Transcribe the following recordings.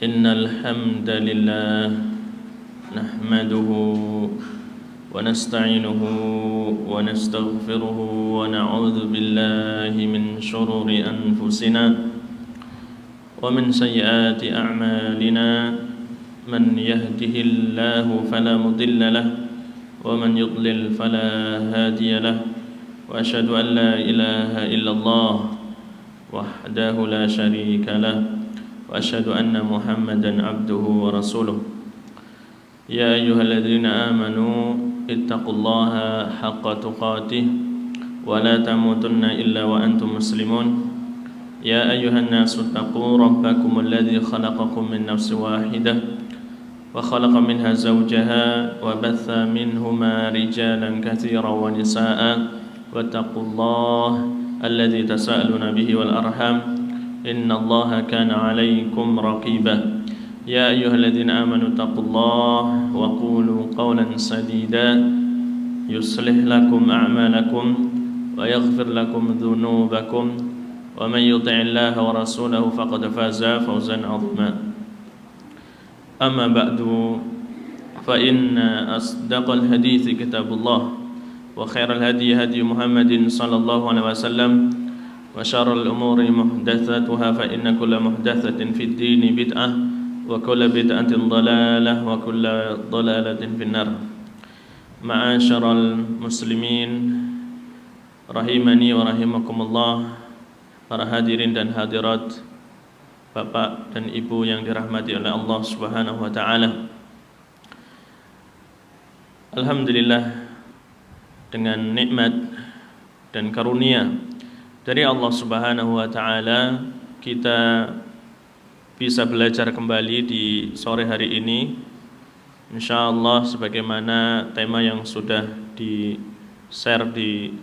إن الحمد لله نحمده ونستعينه ونستغفره ونعوذ بالله من شرور أنفسنا ومن سيئات أعمالنا من يهده الله فلا مضل له ومن يضلل فلا هادي له وأشهد أن لا إله إلا الله وحده لا شريك له وأشهد أن محمدا عبده ورسوله يا أيها الذين آمنوا اتقوا الله حق تقاته ولا تموتن إلا وأنتم مسلمون يا أيها الناس اتقوا ربكم الذي خلقكم من نفس واحدة وخلق منها زوجها وبث منهما رجالا كثيرا ونساء واتقوا الله الذي تساءلون به والأرحام إن الله كان عليكم رقيبا يا أيها الذين آمنوا اتقوا الله وقولوا قولا سديدا يصلح لكم أعمالكم ويغفر لكم ذنوبكم ومن يطع الله ورسوله فقد فاز فوزا عظيما أما بعد فإن أصدق الحديث كتاب الله وخير الهدي هدي محمد صلى الله عليه وسلم وشر الأمور محدثاتها فإن كل محدثة في الدين بدعة وكل بدعة ضلالة وكل ضلالة في النار. معاشر المسlimin rahimani wa rahimakumullah, para hadirin dan hadirat, Bapak dan Ibu yang dirahmati oleh Allah Subhanahu wa taala. Alhamdulillah, dengan nikmat dan karunia dari Allah Subhanahu wa taala kita bisa belajar kembali di sore hari ini, insyaallah sebagaimana tema yang sudah di-share di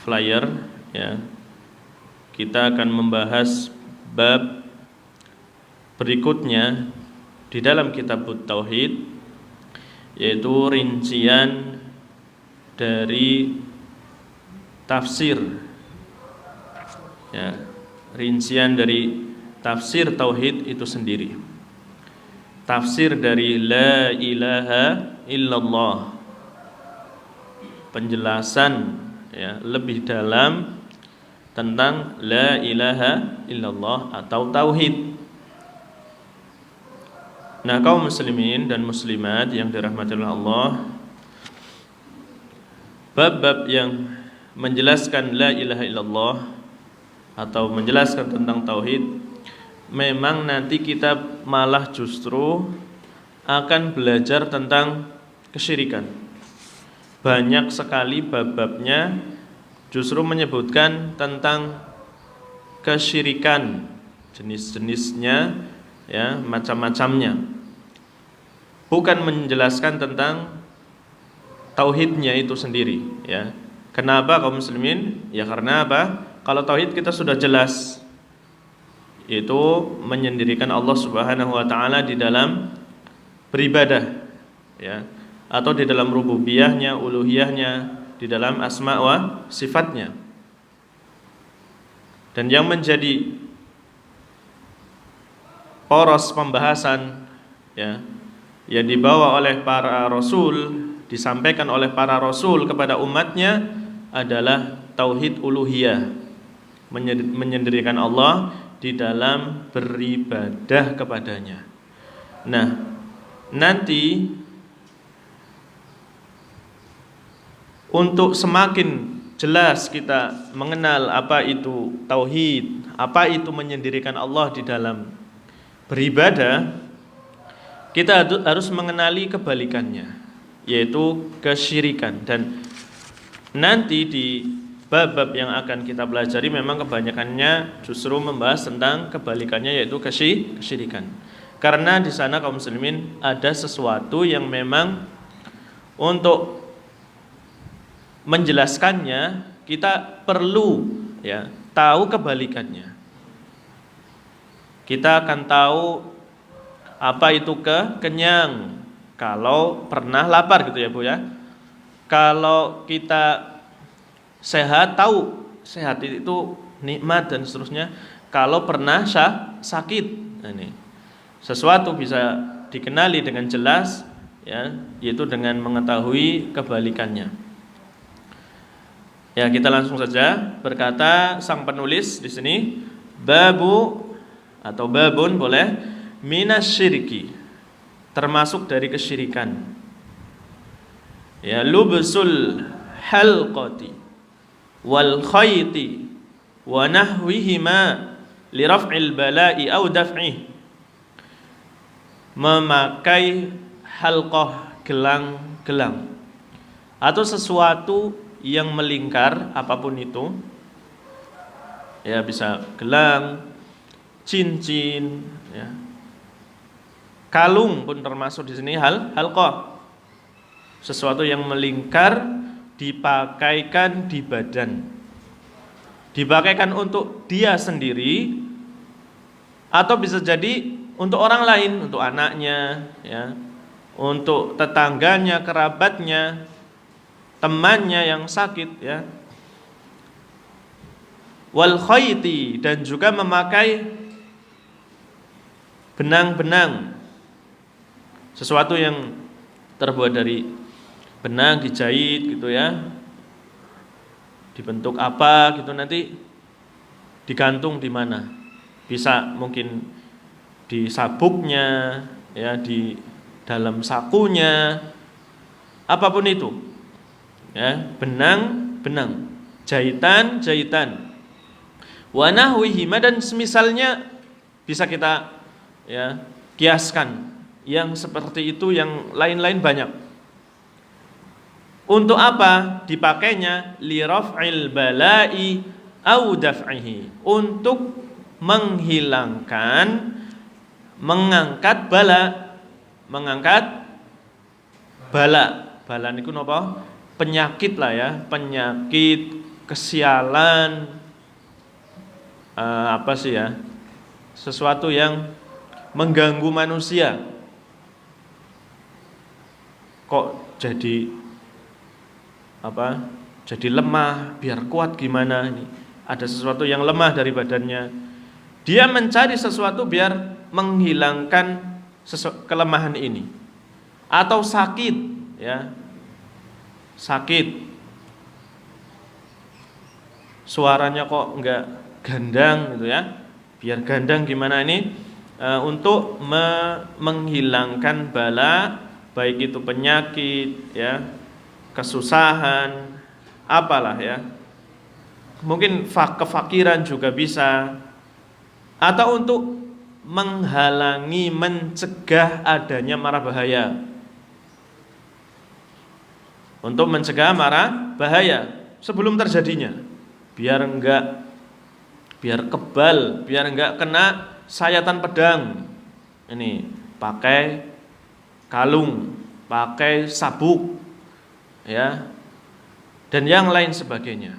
flyer ya. Kita akan membahas bab berikutnya di dalam kitab Tauhid, yaitu rincian dari tafsir ya, rincian dari tafsir tauhid itu sendiri. Tafsir dari la ilaha illallah, penjelasan ya lebih dalam tentang la ilaha illallah atau tauhid. Nah, kaum muslimin dan muslimat yang dirahmati oleh Allah, bab-bab yang menjelaskan la ilaha illallah atau menjelaskan tentang tauhid, memang nanti kita malah justru akan belajar tentang kesyirikan. Banyak sekali bab-babnya justru menyebutkan tentang kesyirikan, jenis-jenisnya ya, macam-macamnya. Bukan menjelaskan tentang tauhidnya itu sendiri ya. Kenapa kaum muslimin? Ya karena apa? Kalau tauhid kita sudah jelas, itu menyendirikan Allah Subhanahu wa taala di dalam beribadah ya, atau di dalam rububiyahnya, uluhiyahnya, di dalam asma wa sifatnya. Dan yang menjadi poros pembahasan ya, yang dibawa oleh para rasul, disampaikan oleh para rasul kepada umatnya adalah tauhid uluhiyah, menyendirikan Allah di dalam beribadah kepadanya. Nah, nanti untuk semakin jelas kita mengenal apa itu tauhid, apa itu menyendirikan Allah di dalam beribadah, kita harus mengenali kebalikannya, yaitu kesyirikan. Dan nanti di bab-bab yang akan kita pelajari memang kebanyakannya justru membahas tentang kebalikannya, yaitu kesyirikan. Karena di sana kaum muslimin ada sesuatu yang memang untuk menjelaskannya kita perlu ya tahu kebalikannya. Kita akan tahu apa itu kenyang kalau pernah lapar gitu ya Bu ya. Kalau kita sehat, tahu sehat itu nikmat dan seterusnya. Kalau pernah sakit, Ini sesuatu bisa dikenali dengan jelas, ya, yaitu dengan mengetahui kebalikannya. Ya, kita langsung saja. Berkata sang penulis di sini, babu atau babun boleh, minasyirki, termasuk dari kesyirikan. Ya, lubsul halqati wal khayti wa nahwihima li raf'il bala'i aw daf'ih. Memakai halqah, gelang-gelang, atau sesuatu yang melingkar, apapun itu, ya, bisa gelang, cincin, ya, kalung pun termasuk di sini halqah, sesuatu yang melingkar dipakaikan di badan, dipakaikan untuk dia sendiri, atau bisa jadi untuk orang lain, untuk anaknya, ya, untuk tetangganya, kerabatnya, temannya yang sakit, ya. Wal khayti, dan juga memakai benang-benang, sesuatu yang terbuat dari benang dijahit gitu, ya, dibentuk apa gitu, nanti digantung di mana, bisa mungkin di sabuknya, ya, di dalam sakunya, apapun itu, ya, benang-benang, jahitan-jahitan, wa nahwihima, dan semisalnya bisa kita, ya, kiaskan yang seperti itu, yang lain-lain banyak. Untuk apa dipakainya? Li raf'il bala'i au daf'ihi, untuk menghilangkan, mengangkat bala, bala niku napa? Penyakit lah, ya, penyakit, kesialan, apa sih, ya, sesuatu yang mengganggu manusia. Kok jadi apa? Jadi lemah, biar kuat gimana ini? Ada sesuatu yang lemah dari badannya. Dia mencari sesuatu biar menghilangkan kelemahan ini. Atau sakit, ya. Sakit. Suaranya kok enggak gandang gitu, ya. Biar gandang gimana ini? Untuk menghilangkan bala, baik itu penyakit, ya, kesusahan, apalah, ya. Mungkin kefakiran juga bisa. Atau untuk menghalangi, mencegah adanya mara bahaya. Untuk mencegah mara bahaya sebelum terjadinya. Biar kebal, biar enggak kena sayatan pedang. Ini pakai kalung, pakai sabuk, ya, dan yang lain sebagainya.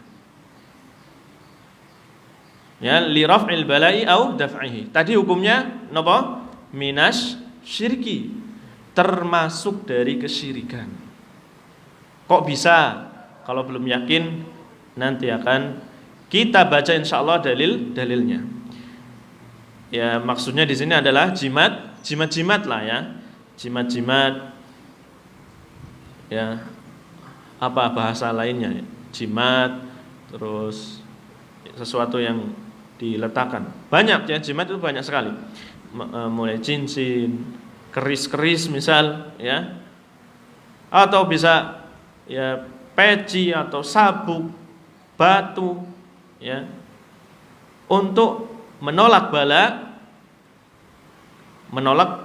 Ya, li raf'il bala'i au daf'ihi. Tadi hukumnya napa? Minas syirki, termasuk dari kesyirikan. Kok bisa? Kalau belum yakin, nanti akan kita baca insyaallah dalilnya. Ya, maksudnya di sini adalah jimat lah, ya. Jimat, ya, apa bahasa lainnya, jimat, terus sesuatu yang diletakkan. Banyak, ya, jimat itu banyak sekali. Mulai cincin, keris misal, ya. Atau bisa, ya, peci atau sabuk, batu, ya. Untuk menolak bala,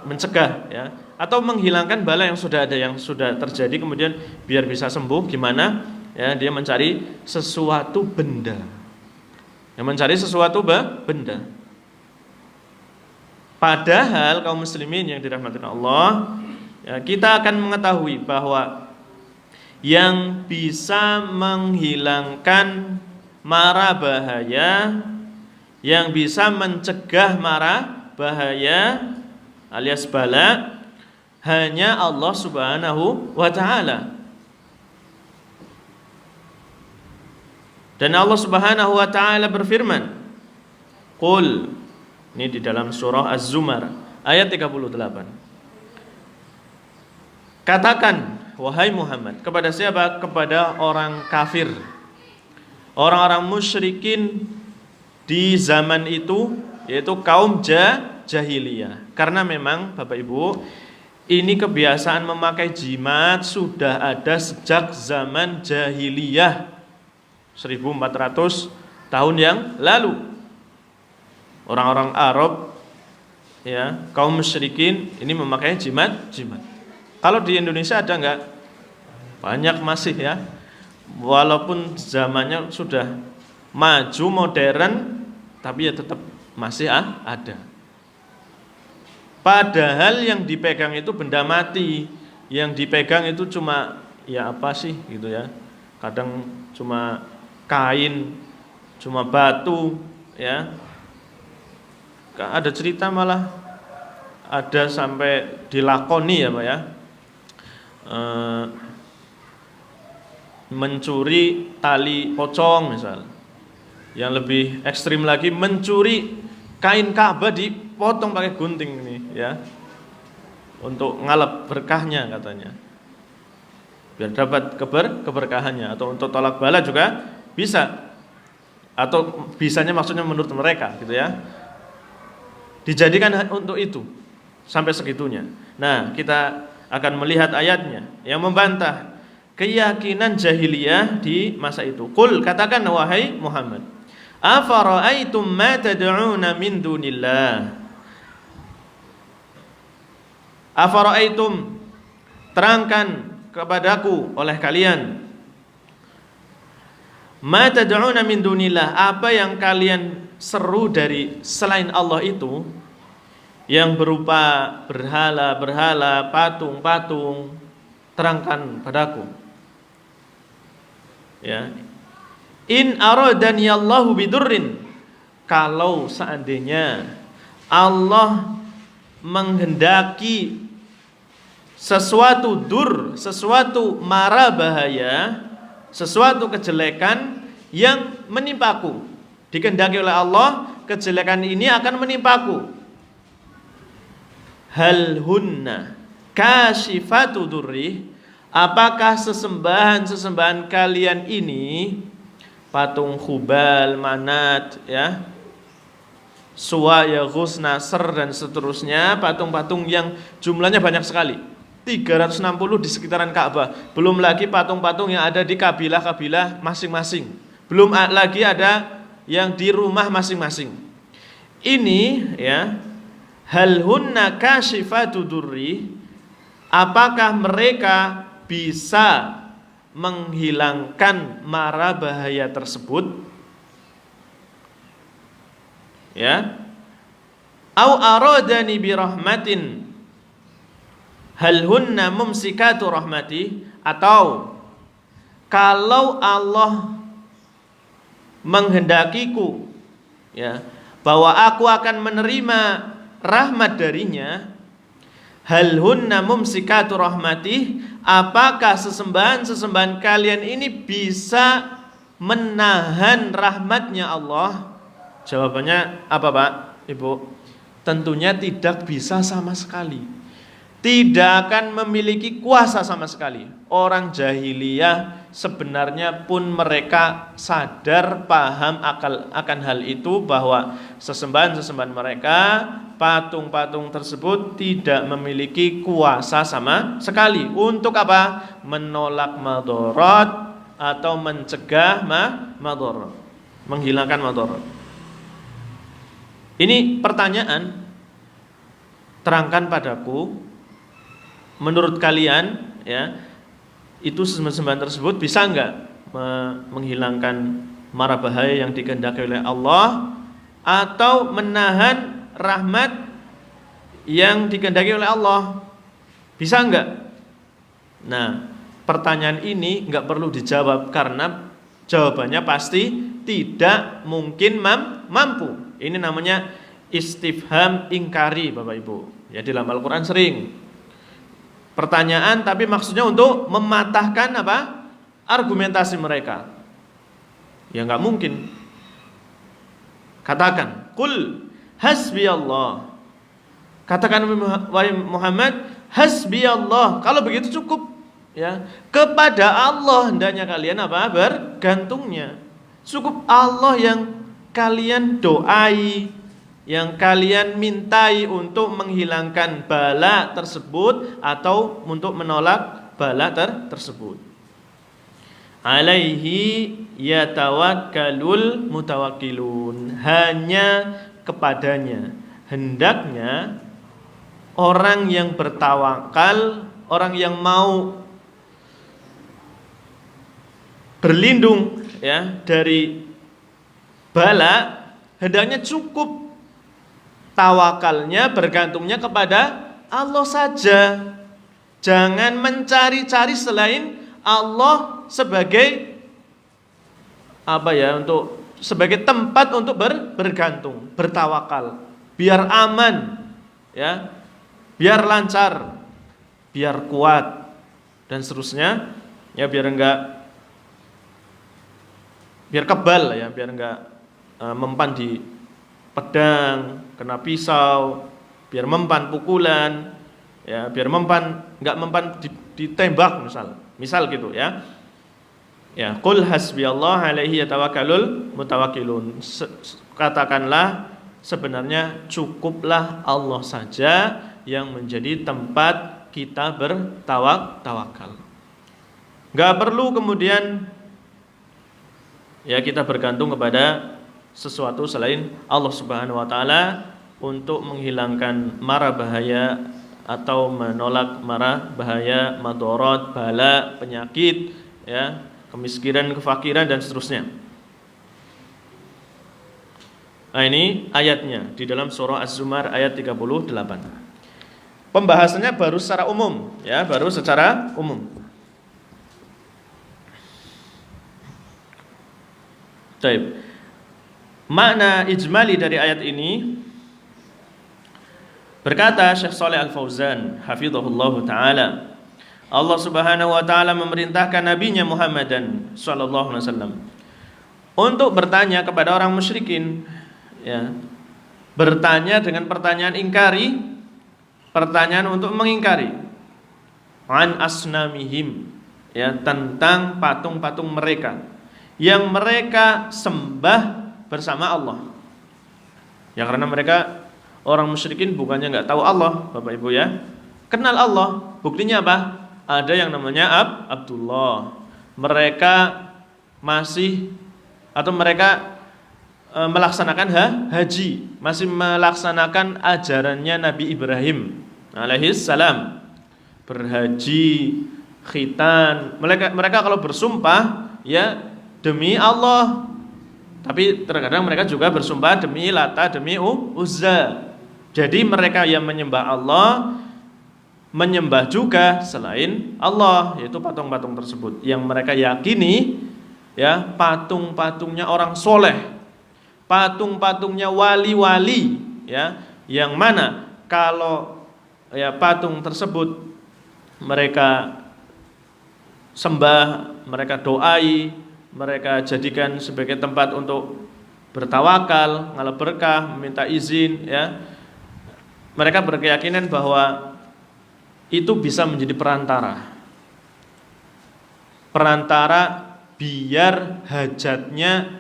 mencegah, ya, atau menghilangkan bala yang sudah ada, yang sudah terjadi, kemudian biar bisa sembuh gimana, ya, dia mencari sesuatu benda. Yang mencari sesuatu benda. Padahal kaum muslimin yang dirahmati Allah, ya, kita akan mengetahui bahwa yang bisa menghilangkan mara bahaya, yang bisa mencegah mara bahaya alias bala, hanya Allah Subhanahu wa ta'ala. Dan Allah Subhanahu wa ta'ala berfirman, Qul Ini di dalam surah Az-Zumar ayat 38. Katakan wahai Muhammad, kepada siapa? Kepada orang kafir, orang-orang musyrikin di zaman itu, yaitu kaum jahiliyah. Karena memang Bapak Ibu, ini kebiasaan memakai jimat sudah ada sejak zaman jahiliyah 1400 tahun yang lalu. Orang-orang Arab, ya, kaum musyrikin ini memakai jimat. Kalau di Indonesia ada enggak? Banyak masih ya. Walaupun zamannya sudah maju modern, tapi ya tetap masih ada. Padahal yang dipegang itu benda mati, yang dipegang itu cuma ya apa sih gitu ya. Kadang cuma kain, cuma batu, ya. Ada cerita malah ada sampai dilakoni ya Pak ya, mencuri tali pocong misal. Yang lebih ekstrim lagi mencuri kain Ka'bah dipotong pakai gunting ini ya, untuk ngalap berkahnya katanya, biar dapat keberkahannya, atau untuk tolak bala juga bisa, atau bisanya maksudnya menurut mereka gitu ya, dijadikan untuk itu sampai segitunya. Nah, kita akan melihat ayatnya yang membantah keyakinan jahiliyah di masa itu. Qul, katakan wahai Muhammad, afara'aitum ma tad'una min dunillah. Afara'aitum, terangkan kepadaku oleh kalian, ma tad'una min dunillah, apa yang kalian seru dari selain Allah itu, yang berupa berhala-berhala, patung-patung, terangkan padaku. Ya. In aradani Allahu bidurrin, kalau seandainya Allah menghendaki sesuatu sesuatu mara bahaya, sesuatu kejelekan yang menimpaku, dikehendaki oleh Allah, kejelekan ini akan menimpaku. Hal hunna kasyifatu durri, apakah sesembahan kalian ini, patung Hubal, Manat, ya, Suwa, Yaghus, Nasr dan seterusnya, patung-patung yang jumlahnya banyak sekali, 360 di sekitaran Ka'bah. Belum lagi patung-patung yang ada di kabilah-kabilah masing-masing. Belum lagi ada yang di rumah masing-masing. Ini ya, hal hunna kasyifatu durri, apakah mereka bisa menghilangkan mara bahaya tersebut? Ya. Au aradani bi rahmatin, hal hunna mumsikatu rahmati, atau kalau Allah menghendakiku, ya, bahwa aku akan menerima rahmat darinya, hal hunna mumsikatu rahmati, apakah sesembahan kalian ini bisa menahan rahmatnya Allah? Jawabannya apa Pak, Ibu? Tentunya tidak bisa sama sekali. Tidak akan memiliki kuasa sama sekali. Orang jahiliyah sebenarnya pun mereka sadar, paham akan hal itu, bahwa sesembahan mereka, patung-patung tersebut tidak memiliki kuasa sama sekali. Untuk apa? Menolak madarat atau mencegah madarat, menghilangkan madarat. Ini pertanyaan, terangkan padaku, menurut kalian, ya, itu sembahan tersebut bisa enggak menghilangkan mara bahaya yang dikehendaki oleh Allah, atau menahan rahmat yang dikehendaki oleh Allah? Bisa enggak? Nah, pertanyaan ini enggak perlu dijawab, karena jawabannya pasti tidak mungkin mampu. Ini namanya istifham ingkari Bapak Ibu. Ya, di dalam Al-Quran sering pertanyaan tapi maksudnya untuk mematahkan apa? Argumentasi mereka. Ya enggak mungkin. Katakan, qul, hasbi Allah. Katakan wahai Muhammad, hasbi Allah. Kalau begitu cukup, ya. Kepada Allah hendaknya kalian apa? Bergantungnya. Cukup Allah yang kalian doai, yang kalian mintai untuk menghilangkan bala tersebut atau untuk menolak bala tersebut. Alaihi yatawakkalul mutawakkilun. Hanya kepadanya hendaknya orang yang bertawakal, orang yang mau berlindung, ya, dari bala, hendaknya cukup tawakalnya, bergantungnya kepada Allah saja. Jangan mencari-cari selain Allah sebagai apa ya, untuk sebagai tempat untuk bergantung, bertawakal. Biar aman, ya, biar lancar, biar kuat dan seterusnya, ya, biar kebal, ya, biar enggak mempan di pedang, kena pisau, biar mempan pukulan, ya, biar enggak mempan ditembak misal gitu, ya. Ya, qul hasbiyallahu alaihi yatawakkalul mutawakkilun. Katakanlah, sebenarnya cukuplah Allah saja yang menjadi tempat kita bertawakal. Enggak perlu kemudian, ya, kita bergantung kepada sesuatu selain Allah Subhanahu wa taala untuk menghilangkan mara bahaya atau menolak mara bahaya, madarat, bala, penyakit, ya, kemiskinan, kefakiran dan seterusnya. Nah, ini ayatnya di dalam surah Az-Zumar ayat 38. Pembahasannya baru secara umum, ya, baru secara umum. Baik. Makna ijmali dari ayat ini, berkata Syekh Shalih Al-Fauzan hafizahullahu taala, Allah Subhanahu wa taala memerintahkan nabinya Muhammadan sallallahu alaihi wasallam untuk bertanya kepada orang musyrikin, ya. Bertanya dengan pertanyaan ingkari, pertanyaan untuk mengingkari, an asnamihim, ya, tentang patung-patung mereka yang mereka sembah bersama Allah. Ya, karena mereka orang musyrikin bukannya enggak tahu Allah, Bapak Ibu, ya. Kenal Allah. Buktinya apa? Ada yang namanya Abdullah. Mereka masih atau mereka melaksanakan haji, masih melaksanakan ajarannya Nabi Ibrahim alaihis salam. Berhaji, khitan. Mereka kalau bersumpah, ya, demi Allah. Tapi terkadang mereka juga bersumpah demi Lata, demi Uzza. Jadi mereka yang menyembah Allah menyembah juga selain Allah, yaitu patung-patung tersebut yang mereka yakini, ya, patung-patungnya orang soleh, patung-patungnya wali-wali, ya, yang mana kalau, ya, patung tersebut mereka sembah, mereka doai, mereka jadikan sebagai tempat untuk bertawakal, ngalap berkah, meminta izin, ya. Mereka berkeyakinan bahwa itu bisa menjadi perantara biar hajatnya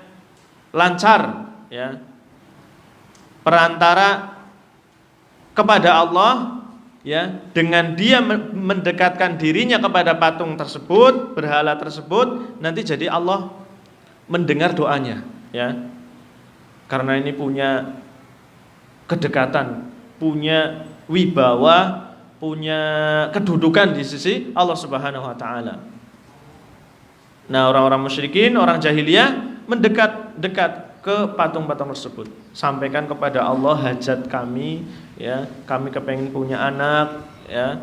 lancar, ya. Perantara kepada Allah, ya, dengan dia mendekatkan dirinya kepada patung tersebut, berhala tersebut, nanti jadi Allah mendengar doanya, ya. Karena ini punya kedekatan, punya wibawa, punya kedudukan di sisi Allah Subhanahu wa taala. Nah, orang-orang musyrikin, orang jahiliyah mendekat ke patung-patung tersebut. Sampaikan kepada Allah hajat kami, ya, kami kepengen punya anak, ya.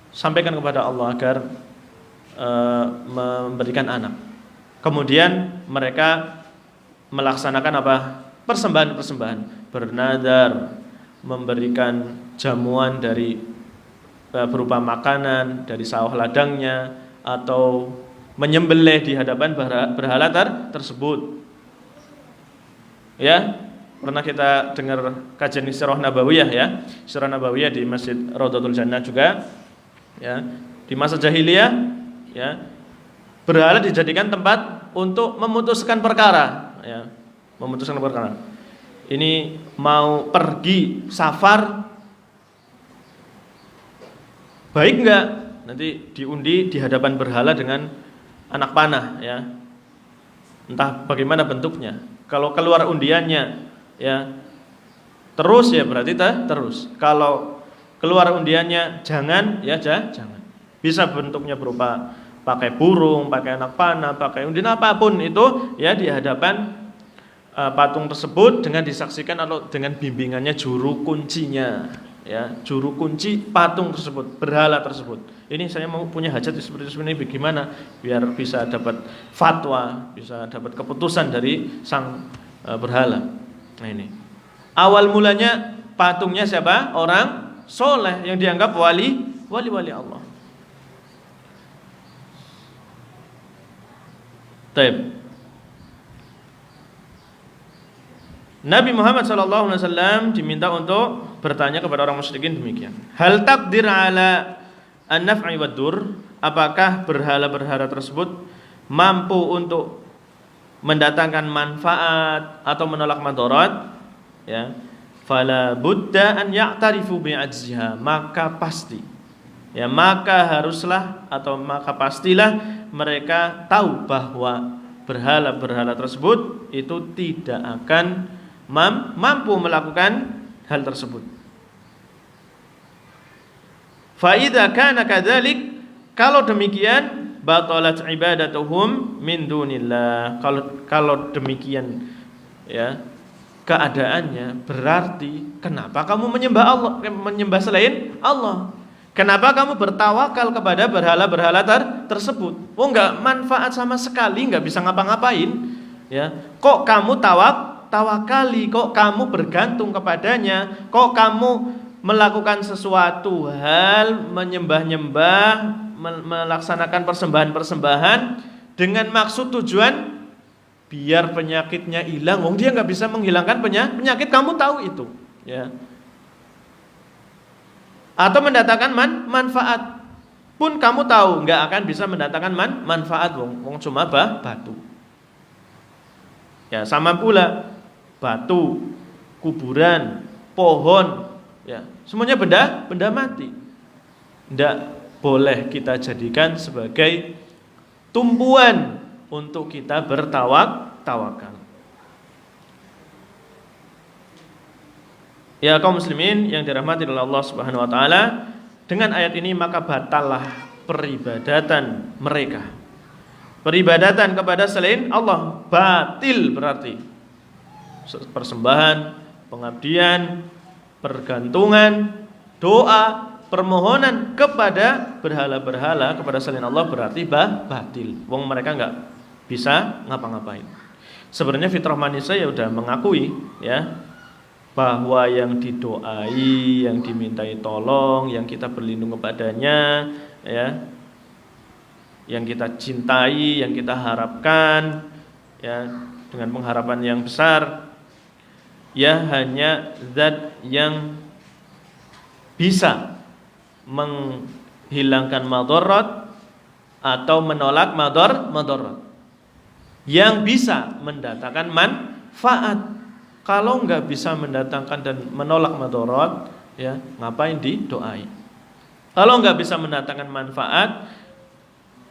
Sampaikan kepada Allah agar memberikan anak. Kemudian mereka melaksanakan apa? Persembahan-persembahan, bernadar, memberikan jamuan dari berupa makanan dari sawah ladangnya, atau menyembelih di hadapan berhala tersebut, ya. pernah kita dengar kajian Sirah Nabawiyah ya, Sirah Nabawiyah di Masjid Raudhatul Jannah juga ya. Di masa jahiliyah ya, berhala dijadikan tempat untuk memutuskan perkara ya, memutuskan perkara. Ini mau pergi safar baik enggak? Nanti diundi di hadapan berhala dengan anak panah ya. Entah bagaimana bentuknya. Kalau keluar undiannya ya terus ya berarti terus. Kalau keluar undiannya jangan ya jangan. Bisa bentuknya berupa pakai burung, pakai anak panah, pakai undin apapun itu ya di hadapan patung tersebut dengan disaksikan atau dengan bimbingannya juru kuncinya ya, juru kunci patung tersebut, berhala tersebut. Ini saya mau punya hajat seperti ini bagaimana biar bisa dapat fatwa, bisa dapat keputusan dari sang berhala. Nah ini. Awal mulanya patungnya siapa? Orang soleh yang dianggap wali Allah. Taib. Nabi Muhammad SAW diminta untuk bertanya kepada orang musyrikin demikian. Hal taqdir ala an-naf'i wad-dur? Apakah berhala-berhala tersebut mampu untuk mendatangkan manfaat atau menolak madarat? Ya. Fala budda an ya'tarifu bi'ajziha, maka pasti. Ya, maka haruslah atau maka pastilah mereka tahu bahwa berhala-berhala tersebut itu tidak akan mampu melakukan hal tersebut. Fa idza kana kadzalik, kalau demikian batalat ibadatuhum min dunillah. Kalau demikian ya keadaannya, berarti kenapa kamu menyembah selain Allah? Kenapa kamu bertawakal kepada berhala-berhala tersebut? Oh, enggak manfaat sama sekali, enggak bisa ngapa-ngapain ya. Kok kamu tawakali, kok kamu bergantung kepadanya, kok kamu melakukan sesuatu hal, menyembah-nyembah, melaksanakan persembahan-persembahan dengan maksud tujuan biar penyakitnya hilang. Wong dia nggak bisa menghilangkan penyakit, kamu tahu itu ya. Atau mendatangkan manfaat pun kamu tahu nggak akan bisa mendatangkan manfaat. Wong cuma batu ya. Sama pula batu, kuburan, pohon, ya, semuanya benda mati. Tidak boleh kita jadikan sebagai tumpuan untuk kita bertawakal. Ya kaum muslimin yang dirahmati oleh Allah Subhanahu wa taala, dengan ayat ini maka batallah peribadatan mereka. Peribadatan kepada selain Allah batil, berarti persembahan, pengabdian, pergantungan, doa, permohonan kepada berhala-berhala, kepada selain Allah berarti batil. Wong mereka enggak bisa ngapa-ngapain. Sebenarnya fitrah manusia ya udah mengakui ya bahwa yang didoai, yang dimintai tolong, yang kita berlindung kepadanya ya, yang kita cintai, yang kita harapkan ya dengan pengharapan yang besar ya hanya zat yang bisa menghilangkan madarat atau menolak madarat, yang bisa mendatangkan manfaat. Kalau enggak bisa mendatangkan dan menolak madarat ya ngapain didoai? Kalau enggak bisa mendatangkan manfaat,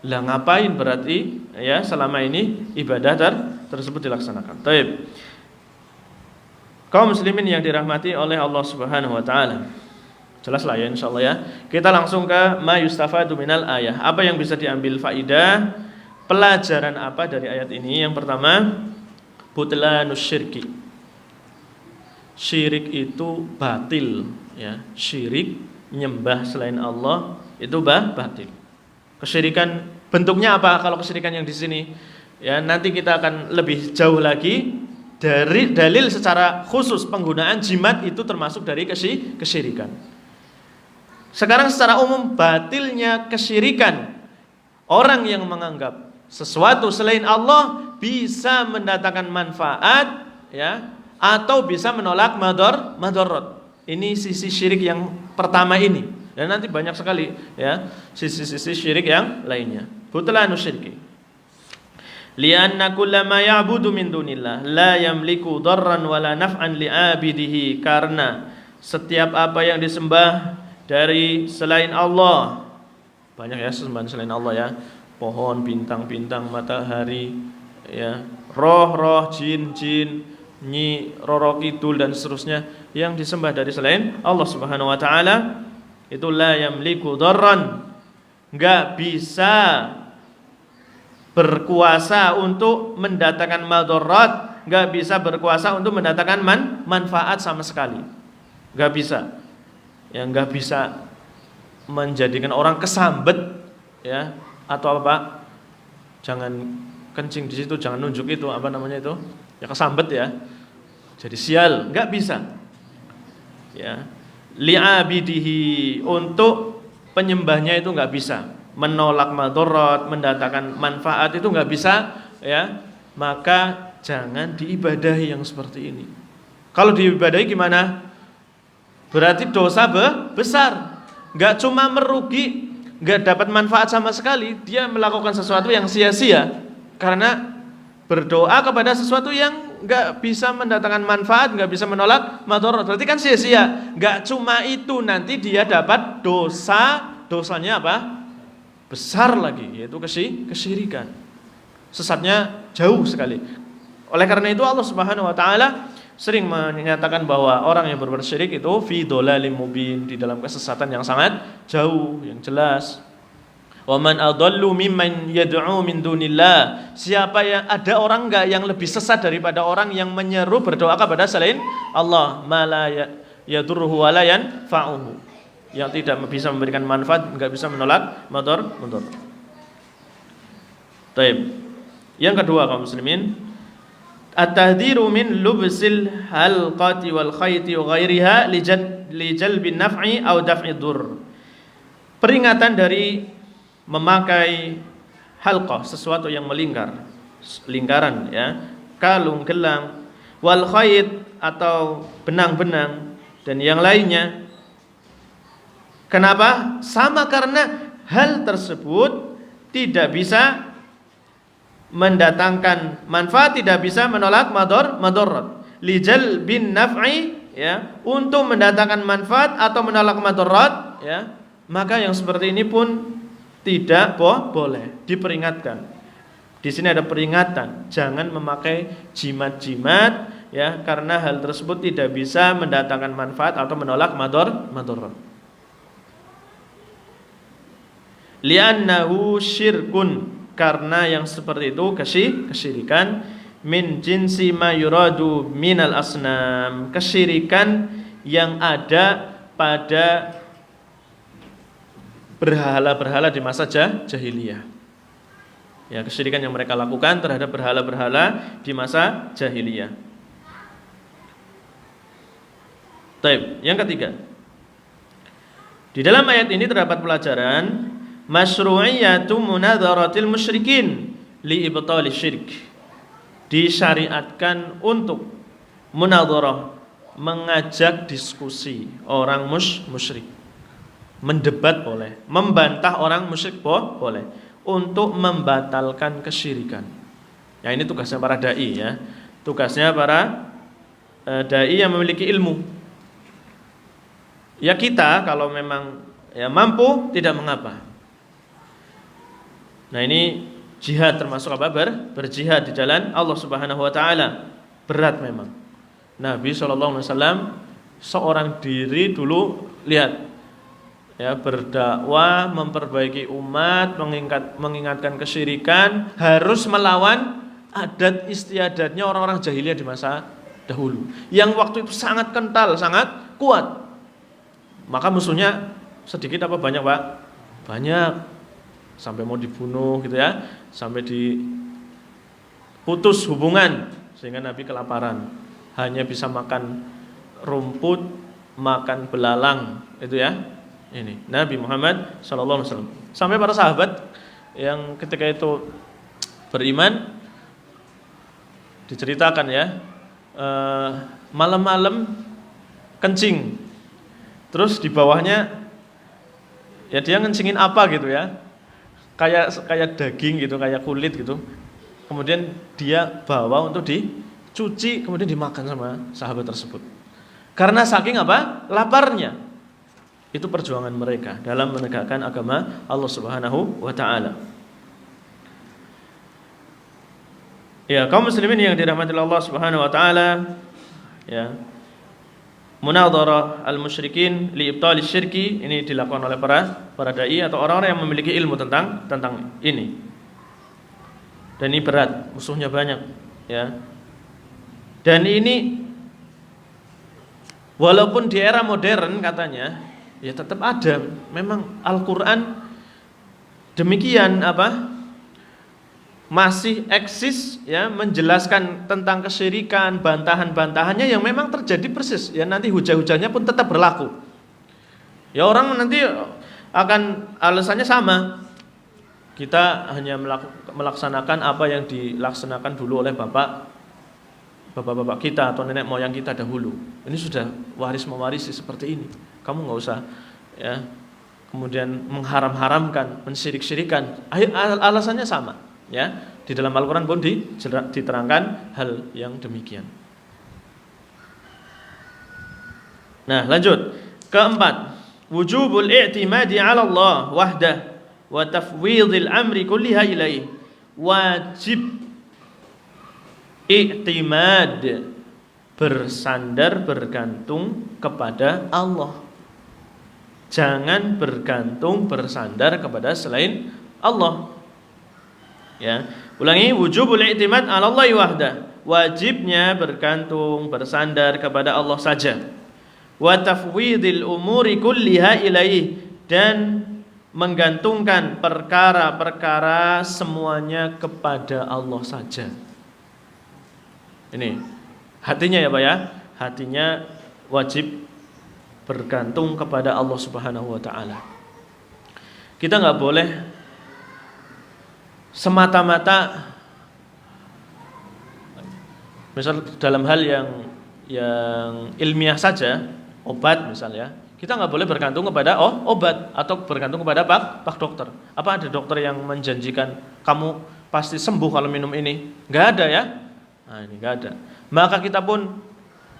lah ngapain berarti ya selama ini ibadah tersebut dilaksanakan. Baik. Kaum muslimin yang dirahmati oleh Allah Subhanahu wa taala. Jelas lah ya insyaallah ya. Kita langsung ke ma yustafadu minal ayah. Apa yang bisa diambil faidah? Pelajaran apa dari ayat ini? Yang pertama, butlanus syirki. Syirik itu batil ya. Syirik menyembah selain Allah itu batil. Kesyirikan bentuknya apa? Kalau kesyirikan yang di sini ya nanti kita akan lebih jauh lagi dari dalil secara khusus penggunaan jimat itu termasuk dari kesyirikan. Sekarang secara umum batilnya kesyirikan. Orang yang menganggap sesuatu selain Allah bisa mendatangkan manfaat ya atau bisa menolak madharat. Ini sisi syirik yang pertama ini. Dan nanti banyak sekali ya sisi-sisi syirik yang lainnya. Butlanu syirki. Lianna kullama ya'budu min dunillah la yamliku darran wala naf'an li'abidihi, karena setiap apa yang disembah dari selain Allah, banyak ya sembahan selain Allah ya, pohon, bintang-bintang, matahari, ya, roh-roh, jin-jin, nyi, roro kidul dan seterusnya yang disembah dari selain Allah Subhanahu wa taala, itu la yamliku darran, enggak bisa berkuasa untuk mendatangkan madarat, enggak bisa berkuasa untuk mendatangkan manfaat sama sekali. Enggak bisa. Ya, enggak bisa menjadikan orang kesambet ya, atau apa? Jangan kencing di situ, jangan nunjuk itu, apa namanya itu? Ya kesambet ya. Jadi sial, enggak bisa. Ya. Li'abidihi, untuk penyembahnya itu enggak bisa. Menolak madarat, mendatangkan manfaat itu enggak bisa ya. Maka jangan diibadahi yang seperti ini. Kalau diibadahi gimana? Berarti dosa besar. Enggak cuma merugi, enggak dapat manfaat sama sekali, dia melakukan sesuatu yang sia-sia karena berdoa kepada sesuatu yang enggak bisa mendatangkan manfaat, enggak bisa menolak madarat. Berarti kan sia-sia. Enggak cuma itu, nanti dia dapat dosanya apa? Besar lagi, yaitu kesyirikan. Sesatnya jauh sekali. Oleh karena itu Allah Subhanahu wa taala sering menyatakan bahwa orang yang berbuat syirik itu fi dhalalim mubin, di dalam kesesatan yang sangat jauh, yang jelas. Wa man adallu mimman yad'u min dunillah. Siapa yang ada orang enggak yang lebih sesat daripada orang yang menyeru berdoa kepada selain Allah, mala yadurruhu wa la yanfa'uhu, yang tidak bisa memberikan manfaat, enggak bisa menolak madarat. Baik. Yang kedua kaum muslimin, at-tahdhiru min lubsil halqati wal khayti wa ghairiha li jalbin naf'i aw daf'i dhurr. Peringatan dari memakai halqah, sesuatu yang melingkar, lingkaran ya, kalung, gelang, wal khayt atau benang-benang dan yang lainnya. Kenapa? Sama karena hal tersebut tidak bisa mendatangkan manfaat, tidak bisa menolak madarat. Lijal bin naf'i ya, untuk mendatangkan manfaat atau menolak madarat ya, maka yang seperti ini pun tidak boleh, diperingatkan. Di sini ada peringatan, jangan memakai jimat-jimat ya, karena hal tersebut tidak bisa mendatangkan manfaat atau menolak madarat. Li'annahu syirkun, karena yang seperti itu kesyirikan, min jinsi ma yuradu minal asnam, kesyirikan yang ada pada berhala-berhala di masa jahiliyah. Ya, kesyirikan yang mereka lakukan terhadap berhala-berhala di masa jahiliyah. Baik, yang ketiga. Di dalam ayat ini terdapat pelajaran masyru'iyatu munadzaratil musyrikin li ibtali syirk. Disyariatkan untuk munadzarah, mengajak diskusi orang musyrik. Mendebat boleh, membantah orang musyrik boleh, untuk membatalkan kesyirikan. Ya, ini tugasnya para dai ya. Tugasnya para dai yang memiliki ilmu. Ya, kita kalau memang ya mampu tidak mengapa. Nah, ini jihad termasuk apa? Berjihad di jalan Allah Subhanahu wa taala. Berat memang. Nabi SAW seorang diri dulu, lihat ya, berdakwah, memperbaiki umat, mengingatkan kesyirikan, harus melawan adat istiadatnya orang-orang jahiliyah di masa dahulu, yang waktu itu sangat kental, sangat kuat. Maka musuhnya sedikit apa banyak, Pak? Banyak. Sampai mau dibunuh gitu ya, sampai diputus hubungan sehingga Nabi kelaparan, hanya bisa makan rumput, makan belalang, itu ya. Ini Nabi Muhammad SAW. Sampai para sahabat yang ketika itu beriman, diceritakan ya, malam-malam kencing, terus di bawahnya ya dia ngencingin apa gitu ya, kayak daging gitu, kayak kulit gitu, kemudian dia bawa untuk dicuci, kemudian dimakan sama sahabat tersebut. Karena saking apa? Laparnya. Itu perjuangan mereka dalam menegakkan agama Allah Subhanahu wa taala. Ya, kaum muslimin yang dirahmati Allah Subhanahu wa taala, ya. Munadharah al-musyrikin li ibtali syirki ini dilakukan oleh para dai atau orang-orang yang memiliki ilmu tentang ini. Dan ini berat, musuhnya banyak, ya. Dan ini walaupun di era modern katanya, ya tetap ada. Memang Al-Qur'an demikian masih eksis, ya, menjelaskan tentang kesyirikan, bantahan-bantahannya yang memang terjadi persis, ya, nanti hujah-hujahnya pun tetap berlaku. Ya, orang nanti akan alasannya sama. Kita hanya melaksanakan apa yang dilaksanakan dulu oleh bapak-bapak kita atau nenek moyang kita dahulu. Ini sudah waris mewarisi seperti ini. Kamu nggak usah, ya, kemudian mengharam-haramkan, mensyirik-syirikan. Alasannya sama. Ya, di dalam Al-Qur'an pun diterangkan hal yang demikian. Nah, lanjut. Keempat, wujubul i'timadi 'ala Allah wahdah wa tafwidil amri kulliha ilaih. Wajib i'timad, bersandar, bergantung kepada Allah. Jangan bergantung, bersandar kepada selain Allah. Ya, ulangi, wujubul i'timad 'ala Allah wahdah, wajibnya bergantung, bersandar kepada Allah saja. Wa tafwidil umuri kulliha ilaih, dan menggantungkan perkara-perkara semuanya kepada Allah saja. Ini hatinya ya Pak ya, hatinya wajib bergantung kepada Allah Subhanahu wa taala. Kita enggak boleh semata-mata, misal dalam hal yang ilmiah saja, obat misalnya, kita nggak boleh bergantung kepada obat atau bergantung kepada pak dokter. Apa ada dokter yang menjanjikan kamu pasti sembuh kalau minum ini? Nggak ada ya. Nah, ini nggak ada. Maka kita pun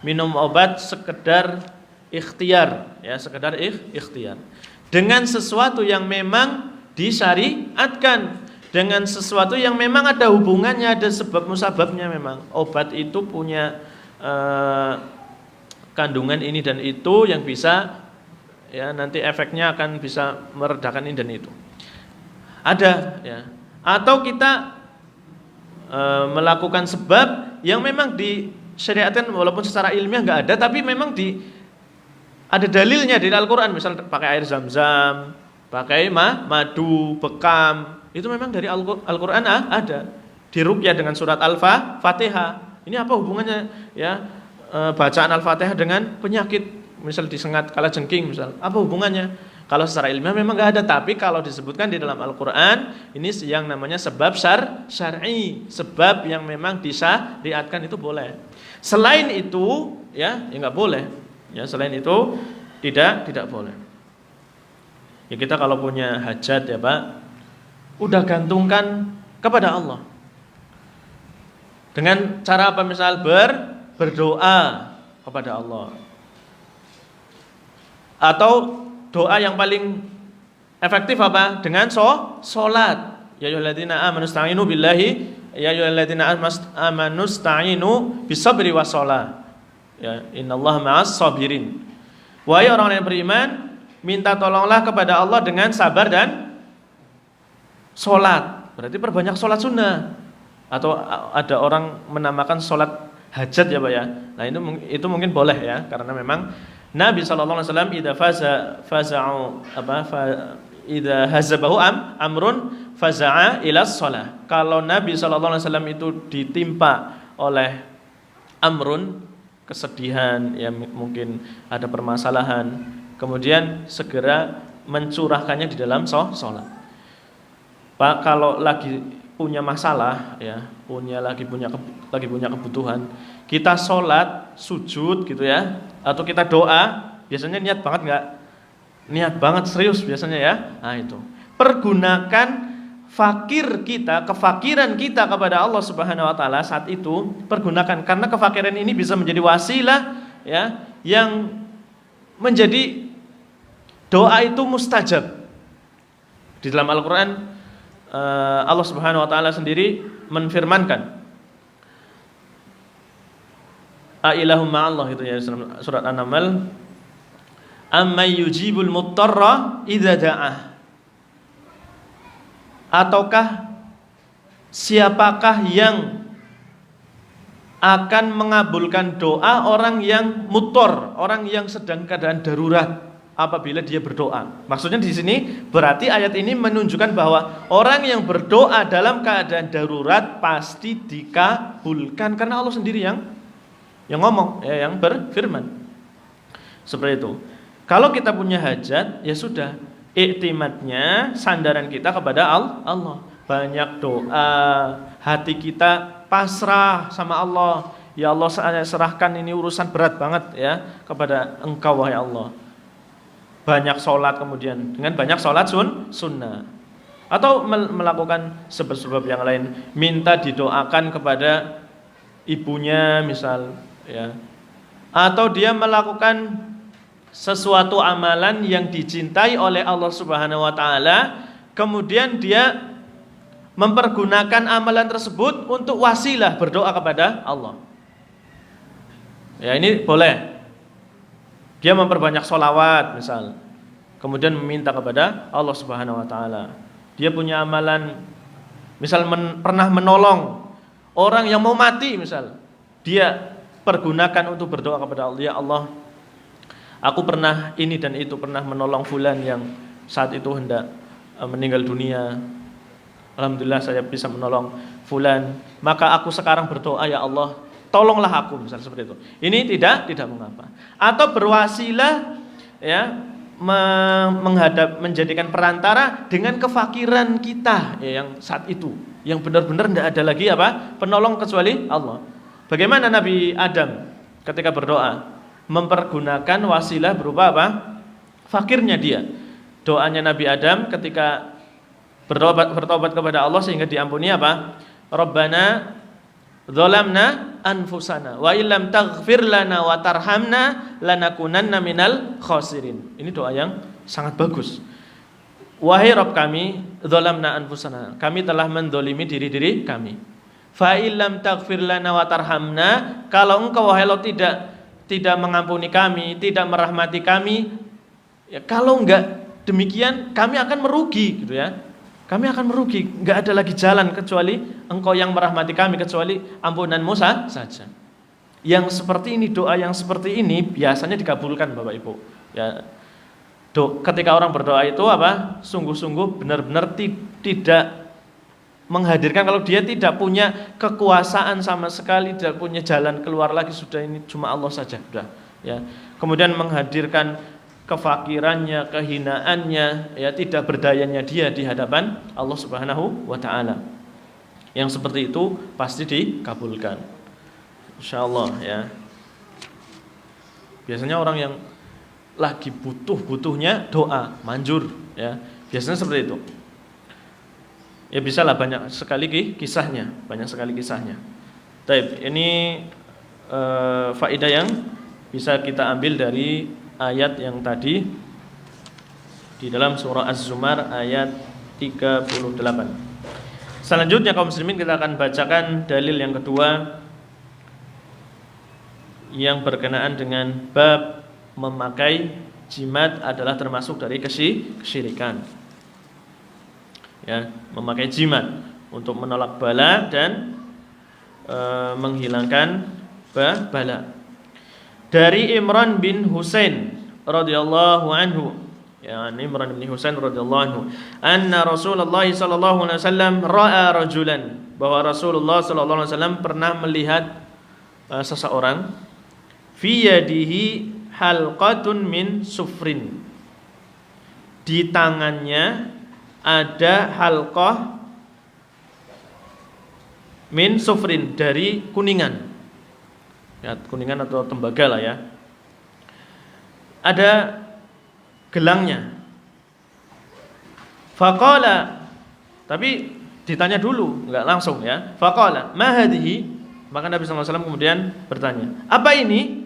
minum obat sekedar ikhtiar, ya, sekedar ikhtiar dengan sesuatu yang memang disyariatkan, dengan sesuatu yang memang ada hubungannya, ada sebab musababnya. Memang obat itu punya kandungan ini dan itu yang bisa, ya, nanti efeknya akan bisa meredakan ini dan itu. Ada, ya. Atau kita melakukan sebab yang memang disyariatkan walaupun secara ilmiah nggak ada, tapi memang ada dalilnya di Al-Qur'an, misal pakai air zam-zam, pakai madu, bekam. Itu memang dari Al-Qur'an ada. Diruqyah dengan surat Al-Fatihah. Ini apa hubungannya, ya, bacaan Al-Fatihah dengan penyakit, misal disengat kalajengking misal. Apa hubungannya? Kalau secara ilmiah memang enggak ada, tapi kalau disebutkan di dalam Al-Qur'an, ini yang namanya sebab syar'i, sebab yang memang disyariatkan itu boleh. Selain itu, ya enggak boleh. Ya, selain itu tidak boleh. Ya, kita kalau punya hajat, ya Pak, udah gantungkan kepada Allah. Dengan cara apa? Misal berdoa kepada Allah. Atau doa yang paling efektif apa? Dengan salat. Ya ayyuhalladzina amanu ista'inu billahi, ya ayyuhalladzina amanu ista'inu bisabri wassalah. Ya, innallaha ma'as sabirin. Wahai orang yang beriman, minta tolonglah kepada Allah dengan sabar dan sholat. Berarti perbanyak sholat sunnah. Atau ada orang menamakan sholat hajat, ya Pak ya. Nah, itu mungkin boleh, ya, karena memang Nabi SAW idza hazabahu amrun faza'a ila shalah. Kalau Nabi SAW itu ditimpa oleh amrun, kesedihan, ya, mungkin ada permasalahan, kemudian segera mencurahkannya di dalam sholat. Pak, kalau lagi punya masalah, ya, lagi punya kebutuhan, kita sholat, sujud gitu ya, atau kita doa, biasanya niat banget nggak? Niat banget, serius biasanya ya. Nah itu, pergunakan fakir kita, kefakiran kita kepada Allah Subhanahu Wa Taala saat itu, pergunakan, karena kefakiran ini bisa menjadi wasilah ya, yang menjadi doa itu mustajab. Di dalam Al-Quran Allah Subhanahu Wa Taala sendiri menfirmankan, A'ilahum ma'allah, itu ya, surat An-Naml, Ammay yujibul muttarra idza da'ah. Ataukah siapakah yang akan mengabulkan doa orang yang muttor, orang yang sedang keadaan darurat apabila dia berdoa. Maksudnya di sini berarti ayat ini menunjukkan bahwa orang yang berdoa dalam keadaan darurat pasti dikabulkan, karena Allah sendiri yang ngomong, ya, yang berfirman. Seperti itu. Kalau kita punya hajat, ya sudah, iktimadnya, sandaran kita kepada Allah. Banyak doa, hati kita pasrah sama Allah. Ya Allah, saya serahkan ini urusan berat banget ya kepada Engkau wahai Allah. Banyak sholat, kemudian dengan banyak sholat sunnah, atau melakukan sebab-sebab yang lain, minta didoakan kepada ibunya misal ya, atau dia melakukan sesuatu amalan yang dicintai oleh Allah Subhanahu Wa Taala, kemudian dia mempergunakan amalan tersebut untuk wasilah berdoa kepada Allah. Ya, ini boleh. Dia memperbanyak sholawat misal, kemudian meminta kepada Allah Subhanahu Wa Taala. Dia punya amalan, misal pernah menolong orang yang mau mati misal, dia pergunakan untuk berdoa kepada Allah. Ya Allah, aku pernah ini dan itu, pernah menolong fulan yang saat itu hendak meninggal dunia. Alhamdulillah saya bisa menolong fulan, maka aku sekarang berdoa, ya Allah, tolonglah aku, misal seperti itu. Ini tidak mengapa. Atau berwasilah ya, menjadikan perantara dengan kefakiran kita ya, yang saat itu, yang benar-benar tidak ada lagi penolong kecuali Allah. Bagaimana Nabi Adam ketika berdoa? Mempergunakan wasilah berupa fakirnya dia. Doanya Nabi Adam ketika bertobat kepada Allah sehingga diampuni Rabbana dzalamna anfusana wa illam taghfir lana wa tarhamna lanakunanna minal khasirin. Ini doa yang sangat bagus. Wahai Rabb kami, dzalamna anfusana, kami telah mendolimi diri kami. Fa illam taghfir lana wa tarhamna, kalau Engkau wahai Allah tidak mengampuni kami, tidak merahmati kami, ya, kalau enggak demikian kami akan merugi gitu ya. Kami akan merugi, enggak ada lagi jalan kecuali Engkau yang merahmati kami, kecuali ampunan-Mu saja. Yang seperti ini, doa yang seperti ini biasanya dikabulkan Bapak Ibu. Ya. Ketika orang berdoa itu sungguh-sungguh benar-benar tidak menghadirkan, kalau dia tidak punya kekuasaan sama sekali, tidak punya jalan keluar lagi, sudah ini cuma Allah saja, sudah ya. Kemudian menghadirkan kefakirannya, kehinaannya, ya, tidak berdayanya dia di hadapan Allah Subhanahu wa Ta'ala. Yang seperti itu pasti dikabulkan, insyaallah ya. Biasanya orang yang lagi butuhnya doa manjur ya, biasanya seperti itu. Ya bisalah, banyak sekali kisahnya. Baik, ini faedah yang bisa kita ambil dari ayat yang tadi di dalam surah Az-Zumar ayat 38. Selanjutnya kaum muslimin, kita akan bacakan dalil yang kedua yang berkenaan dengan bab memakai jimat adalah termasuk dari kesyirikan. Ya, memakai jimat untuk menolak bala dan menghilangkan bala. Dari Imran bin Husain radhiyallahu anhu, ya, Imran bin Husain radhiyallahu anhu, anna Rasulullah sallallahu alaihi wasallam ra'a rajulan, bahwa Rasulullah sallallahu alaihi wasallam pernah melihat seseorang, fi yadihi halqatun min sufrin, di tangannya ada halqah min sufrin, dari kuningan. ya, kuningan atau tembaga lah ya. Ada gelangnya. Faqala, tapi ditanya dulu, enggak langsung ya. Faqala, ma hadhihi? Maka Nabi sallallahu alaihi wasallam kemudian bertanya, "Apa ini?"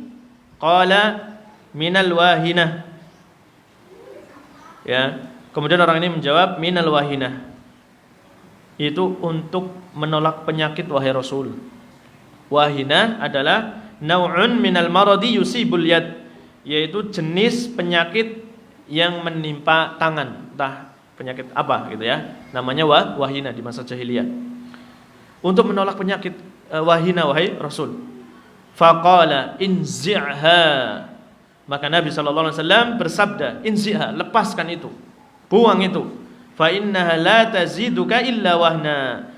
Qala, "Minal wahinah." Ya, kemudian orang ini menjawab, "Minal wahinah." Itu untuk menolak penyakit wahai Rasul. Wahinah adalah nau'un minal maradi yusibul yad, yaitu jenis penyakit yang menimpa tangan, entah penyakit apa gitu ya. Namanya wahina di masa jahiliyah. Untuk menolak penyakit wahina wahai Rasul. Faqala inzi'ha. Maka Nabi sallallahu alaihi wasallam bersabda, inzi'ha, lepaskan itu. Buang itu. Fa innaha la taziduka illa wahna.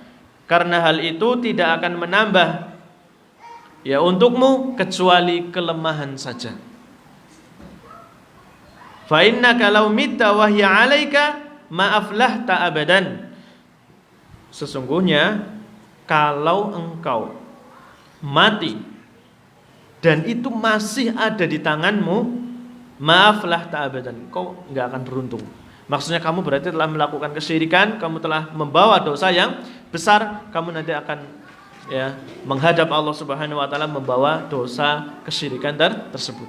Karena hal itu tidak akan menambah ya untukmu kecuali kelemahan saja. Fa innaka law mitta wa hiya 'alaika ma aflahta abadan. Sesungguhnya kalau engkau mati dan itu masih ada di tanganmu, maaflah ta'abadan, kau enggak akan beruntung. Maksudnya kamu berarti telah melakukan kesyirikan, kamu telah membawa dosa yang besar, kamu nanti akan ya menghadap Allah Subhanahu wa taala membawa dosa kesyirikan tersebut.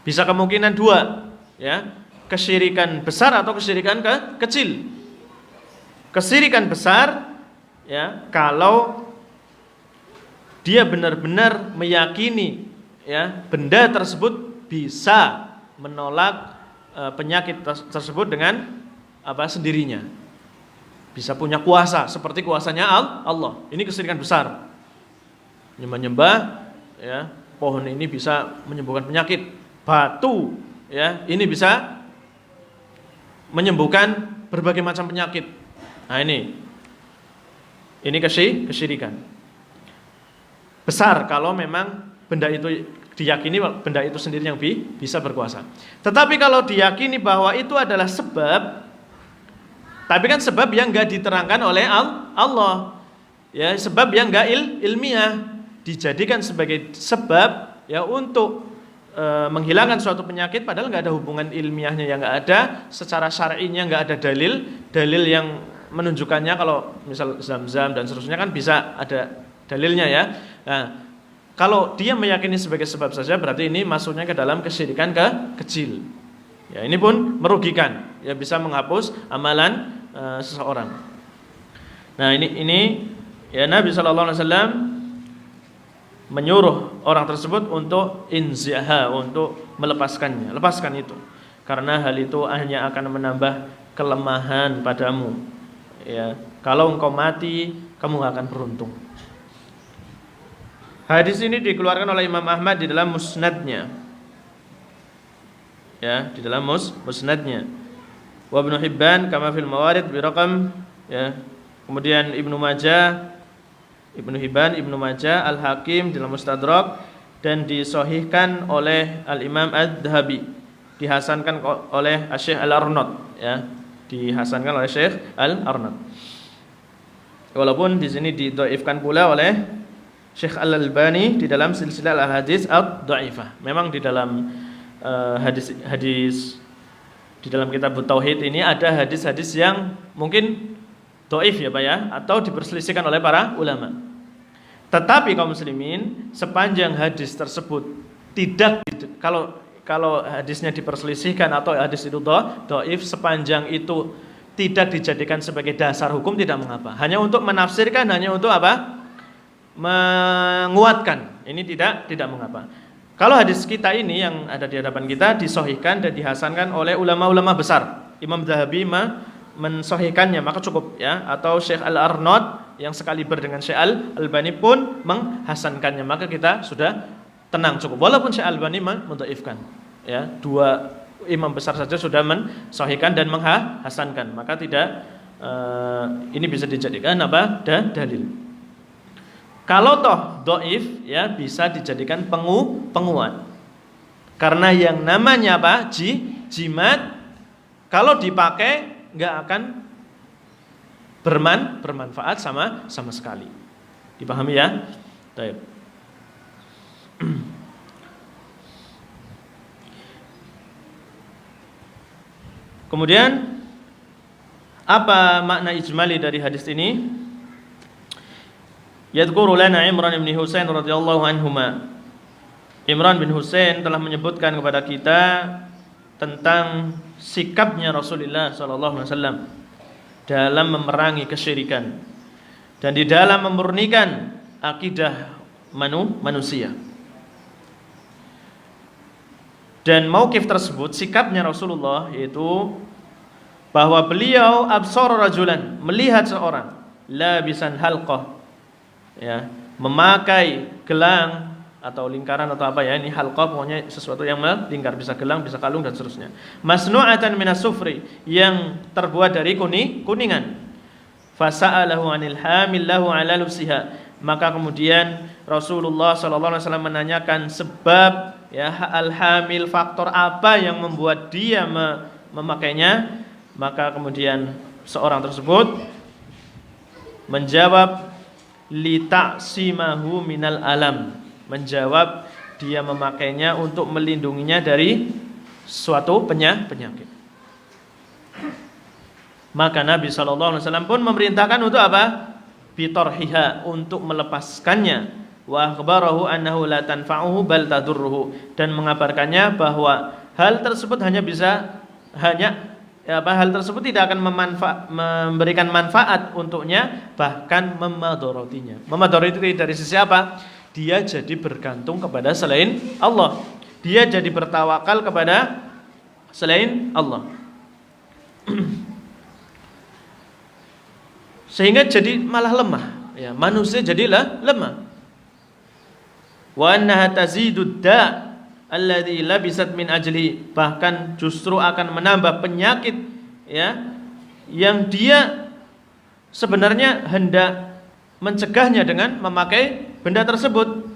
Bisa kemungkinan dua, ya. Kesyirikan besar atau kesyirikan kecil. Kesyirikan besar ya, kalau dia benar-benar meyakini ya benda tersebut bisa menolak penyakit tersebut dengan apa sendirinya. Bisa punya kuasa seperti kuasanya Allah. Ini kesyirikan besar. Menyembah ya, pohon ini bisa menyembuhkan penyakit. Batu ya, ini bisa menyembuhkan berbagai macam penyakit. Nah, ini kesyirikan besar kalau memang benda itu diyakini benda itu sendiri yang bisa berkuasa. Tetapi kalau diyakini bahwa itu adalah sebab, tapi kan sebab yang enggak diterangkan oleh Allah, ya sebab yang enggak ilmiah, dijadikan sebagai sebab ya untuk menghilangkan suatu penyakit, padahal enggak ada hubungan ilmiahnya, yang enggak ada secara syar'inya, enggak ada dalil yang menunjukkannya. Kalau misal Zam-Zam dan seterusnya kan bisa ada dalilnya ya. Nah, kalau dia meyakini sebagai sebab saja, berarti ini masuknya ke dalam kesyirikan kecil. Ya, ini pun merugikan, ya bisa menghapus amalan seseorang. Nah, ini ya Nabi sallallahu alaihi wasallam menyuruh orang tersebut untuk inziha, untuk melepaskannya, lepaskan itu. Karena hal itu hanya akan menambah kelemahan padamu. Ya, kalau engkau mati, kamu akan beruntung. Hadis ini dikeluarkan oleh Imam Ahmad di dalam musnadnya. Ya, di dalam musnadnya. Wa Ibnu Hibban kama fil Mawarid bi raqam ya. Kemudian Ibnu Majah, Ibnu Hibban, Ibnu Majah, Al-Hakim di dalam Mustadrak, dan disahihkan oleh Al-Imam Ad-Dhahabi, dihasankan oleh Syekh Al-Arnad ya, dihasankan oleh Syekh Al-Arnad. Walaupun di sini didhaifkan pula oleh Syekh Al-Albani di dalam silsilah al-hadis ad-dhaifah. Memang di dalam hadis di dalam kitab Tauhid ini ada hadis-hadis yang mungkin dhaif ya Pak ya, atau diperselisihkan oleh para ulama. Tetapi kaum muslimin, sepanjang hadis tersebut tidak, kalau hadisnya diperselisihkan atau hadis itu dhaif, sepanjang itu tidak dijadikan sebagai dasar hukum, tidak mengapa. Hanya untuk menafsirkan, hanya untuk apa? Menguatkan. Ini tidak mengapa. Kalau hadis kita ini yang ada di hadapan kita disahihkan dan dihasankan oleh ulama-ulama besar, Imam Zahabi mensahihkannya, maka cukup ya. Atau Syekh Al-Arnad yang sekaliber dengan Syekh Al-Albani pun menghasankannya, maka kita sudah tenang, cukup. Walaupun Syekh Al-Albani mendhaifkan ya, dua imam besar saja sudah mensahihkan dan menghasankan, maka tidak ini bisa dijadikan apa? Dalil. Kalau toh dhaif ya, bisa dijadikan penguat. Karena yang namanya apa? Jimat kalau dipakai enggak akan bermanfaat sama sekali. Dipahami ya? Baik. Kemudian apa makna ijmali dari hadis ini? Yadhkuru lana Imran bin Husain radhiyallahu anhuma. Imran bin Husain telah menyebutkan kepada kita tentang sikapnya Rasulullah sallallahu alaihi wasallam dalam memerangi kesyirikan dan di dalam memurnikan akidah manusia. Dan mauqif tersebut, sikapnya Rasulullah, yaitu bahwa beliau absara rajulan, melihat seorang labisan halqah, ya, memakai gelang atau lingkaran atau apa ya, ini halqah pokoknya sesuatu yang melingkar, bisa gelang, bisa kalung dan seterusnya. Masnu'atan minas sufri, yang terbuat dari kuningan. Fasa'alahu 'anil hamil lahu 'ala lubsiha, maka kemudian Rasulullah sallallahu alaihi wasallam menanyakan sebab, ya, al-hamil, faktor apa yang membuat dia memakainya. Maka kemudian seorang tersebut menjawab li ta'simahu minal alam, menjawab dia memakainya untuk melindunginya dari suatu penyakit. Maka Nabi sallallahu alaihi wasallam pun memerintahkan untuk apa? Bitarhiha, untuk melepaskannya. Wa akhbarahu annahu la tanfa'uhu bal tadurruhu, dan mengabarkannya bahwa hal tersebut hal tersebut tidak akan memberikan manfaat untuknya, bahkan memadorotinya. Memadoroti dari sisi apa? Dia jadi bergantung kepada selain Allah, dia jadi bertawakal kepada selain Allah. Sehingga jadi malah lemah, ya, manusia jadilah lemah. Wa annaha tazidud da' alladzi labisat min ajli, bahkan justru akan menambah penyakit, ya, yang dia sebenarnya hendak mencegahnya dengan memakai benda tersebut.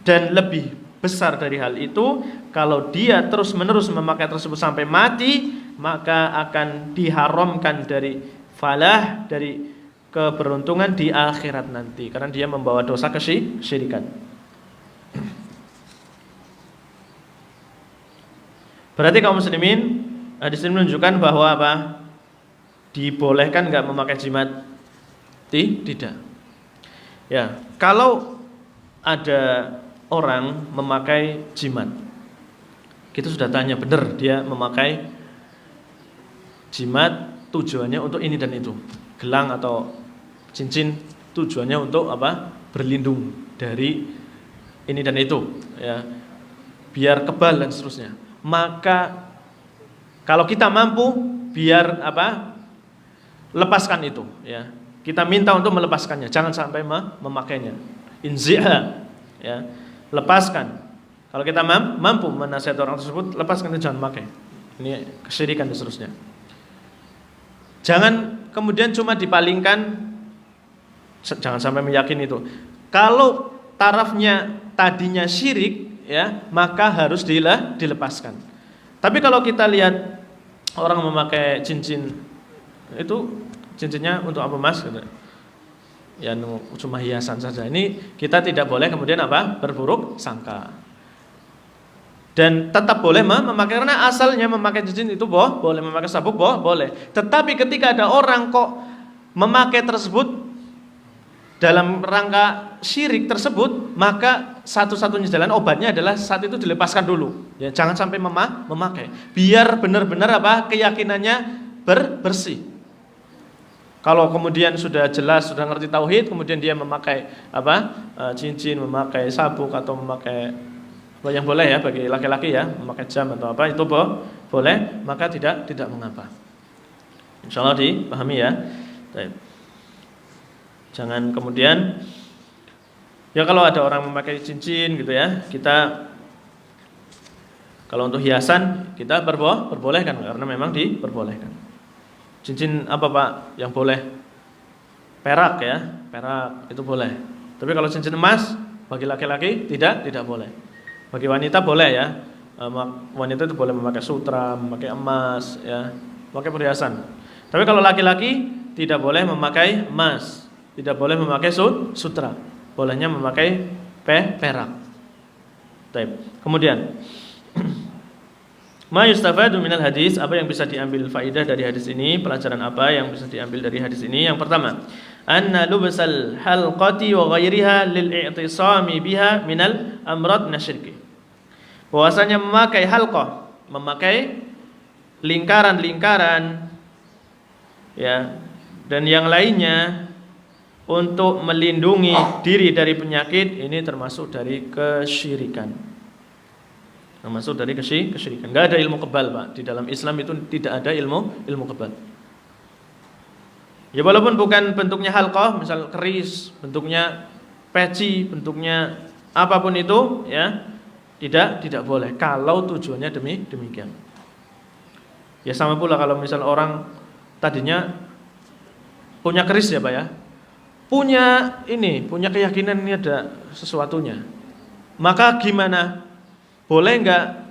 Dan lebih besar dari hal itu, kalau dia terus-menerus memakai tersebut sampai mati, maka akan diharamkan dari falah, dari keberuntungan di akhirat nanti, karena dia membawa dosa kesyirikan. Berarti kaum muslimin, hadis ini menunjukkan bahwa apa? Dibolehkan enggak memakai jimat? Tidak. Ya, kalau ada orang memakai jimat, kita sudah tanya benar dia memakai jimat tujuannya untuk ini dan itu, gelang atau cincin tujuannya untuk apa? Berlindung dari ini dan itu, ya, biar kebal dan seterusnya. Maka kalau kita mampu, biar apa? Lepaskan itu, ya. Kita minta untuk melepaskannya, jangan sampai memakainya. Inziha, ya, lepaskan. Kalau kita mampu menasihati orang tersebut, lepaskan itu, jangan pakai. Ini kesyirikan dan seterusnya. Jangan kemudian cuma dipalingkan, jangan sampai meyakini itu. Kalau tarafnya tadinya syirik, ya, maka harus dilepaskan. Tapi kalau kita lihat orang memakai cincin, itu cincinnya untuk apa, Mas? Ya, cuma hiasan saja. Ini kita tidak boleh kemudian apa? Berburuk sangka. Dan tetap boleh memakai, karena asalnya memakai cincin itu boleh, memakai sabuk boleh. Tetapi ketika ada orang kok memakai tersebut dalam rangka syirik tersebut, maka satu-satunya jalan obatnya adalah saat itu dilepaskan dulu. Ya, jangan sampai memakai. Biar benar-benar apa? Keyakinannya bersih. Kalau kemudian sudah jelas, sudah ngerti tauhid, kemudian dia memakai apa? Cincin, memakai sabuk atau memakai yang boleh ya bagi laki-laki, ya, memakai jam atau apa, itu boleh, maka tidak mengapa. Insyaallah dipahami, ya. Baik. Jangan kemudian, ya, kalau ada orang memakai cincin gitu, ya, kita kalau untuk hiasan kita perbolehkan, karena memang diperbolehkan. Cincin apa, Pak, yang boleh? Perak, ya, perak itu boleh. Tapi kalau cincin emas bagi laki-laki tidak boleh. Bagi wanita boleh, ya, wanita itu boleh memakai sutra, memakai emas, ya, memakai perhiasan. Tapi kalau laki-laki tidak boleh memakai emas, Tidak boleh memakai sutra. Bolehnya memakai perak. Baik. Kemudian ma yustafadu minal hadis, apa yang bisa diambil faidah dari hadis ini? Pelajaran apa yang bisa diambil dari hadis ini? Yang pertama, anna lubsal halqati wa ghairiha lil i'tisami biha minal amrad nasyirki. Bahwasanya memakai halqah, memakai lingkaran-lingkaran ya dan yang lainnya untuk melindungi diri dari penyakit, ini termasuk dari kesyirikan. Termasuk dari kesyirikan. Enggak ada ilmu kebal, Pak. Di dalam Islam itu tidak ada ilmu kebal. Ya walaupun bukan bentuknya halqah, misal keris, bentuknya peci, bentuknya apapun itu, ya tidak boleh kalau tujuannya demikian. Ya sama pula kalau misal orang tadinya punya keris ya, Pak ya. Punya keyakinan ini ada sesuatunya. Maka gimana? Boleh enggak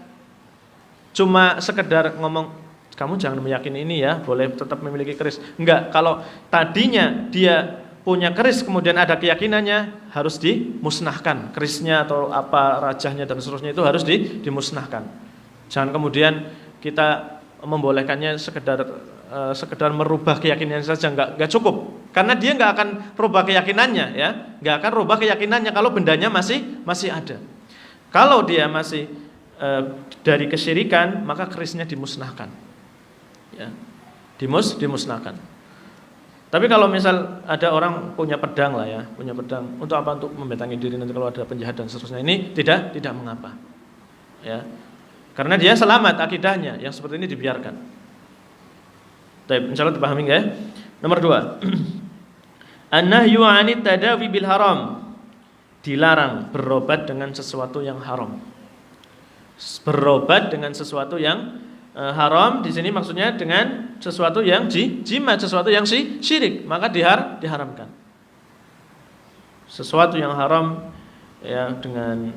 cuma sekedar ngomong kamu jangan meyakini ini ya, boleh tetap memiliki keris. Enggak, kalau tadinya dia punya keris kemudian ada keyakinannya, harus dimusnahkan kerisnya atau apa rajahnya dan seterusnya, itu harus dimusnahkan. Jangan kemudian kita membolehkannya sekedar merubah keyakinannya saja, enggak cukup. Karena dia enggak akan rubah keyakinannya ya, enggak akan rubah keyakinannya kalau bendanya masih ada. Kalau dia masih dari kesyirikan, maka kerisnya dimusnahkan. Ya, dimusnahkan. Tapi kalau misal ada orang punya pedang lah ya, punya pedang untuk apa? Untuk membentangi diri nanti kalau ada penjahat dan seterusnya, ini tidak mengapa. Ya, karena dia selamat akidahnya, yang seperti ini dibiarkan. Baik, insyaallah dipahami ya. Nomor 2. An-nahyu 'anit tadawi bil haram. Dilarang berobat dengan sesuatu yang haram. Berobat dengan sesuatu yang haram di sini maksudnya dengan sesuatu yang jimat, sesuatu yang syirik, maka diharamkan. Sesuatu yang haram ya, dengan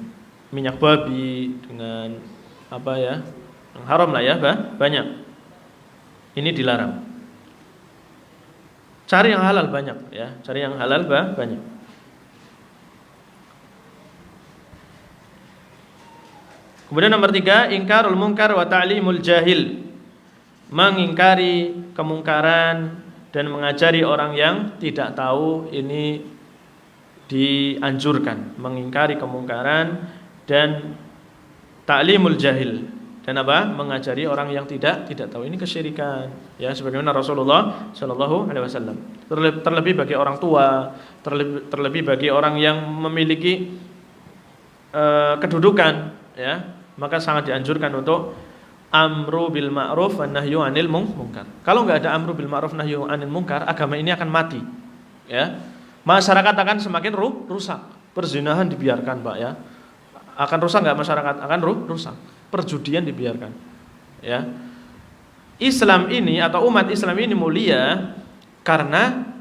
minyak babi, dengan apa ya, yang haram lah ya, banyak. Ini dilarang. Cari yang halal banyak ya, cari yang halal banyak. Kemudian nomor 3, ingkarul munkar wa ta'limul jahil. Mengingkari kemungkaran dan mengajari orang yang tidak tahu, ini dianjurkan. Mengingkari kemungkaran dan ta'limul jahil. Dan apa? Mengajari orang yang tidak tahu, ini kesyirikan. Ya, sebagaimana Rasulullah sallallahu alaihi wasallam. Terlebih bagi orang tua, terlebih bagi orang yang memiliki kedudukan, ya, maka sangat dianjurkan untuk amru bil ma'ruf wan nahyu 'anil munkar. Kalau enggak ada amru bil ma'ruf nahyu 'anil munkar, agama ini akan mati. Ya. Masyarakat akan semakin rusak. Perzinahan dibiarkan, Pak ya. Akan rusak enggak masyarakat? Akan rusak. Perjudian dibiarkan. Ya. Islam ini atau umat Islam ini mulia karena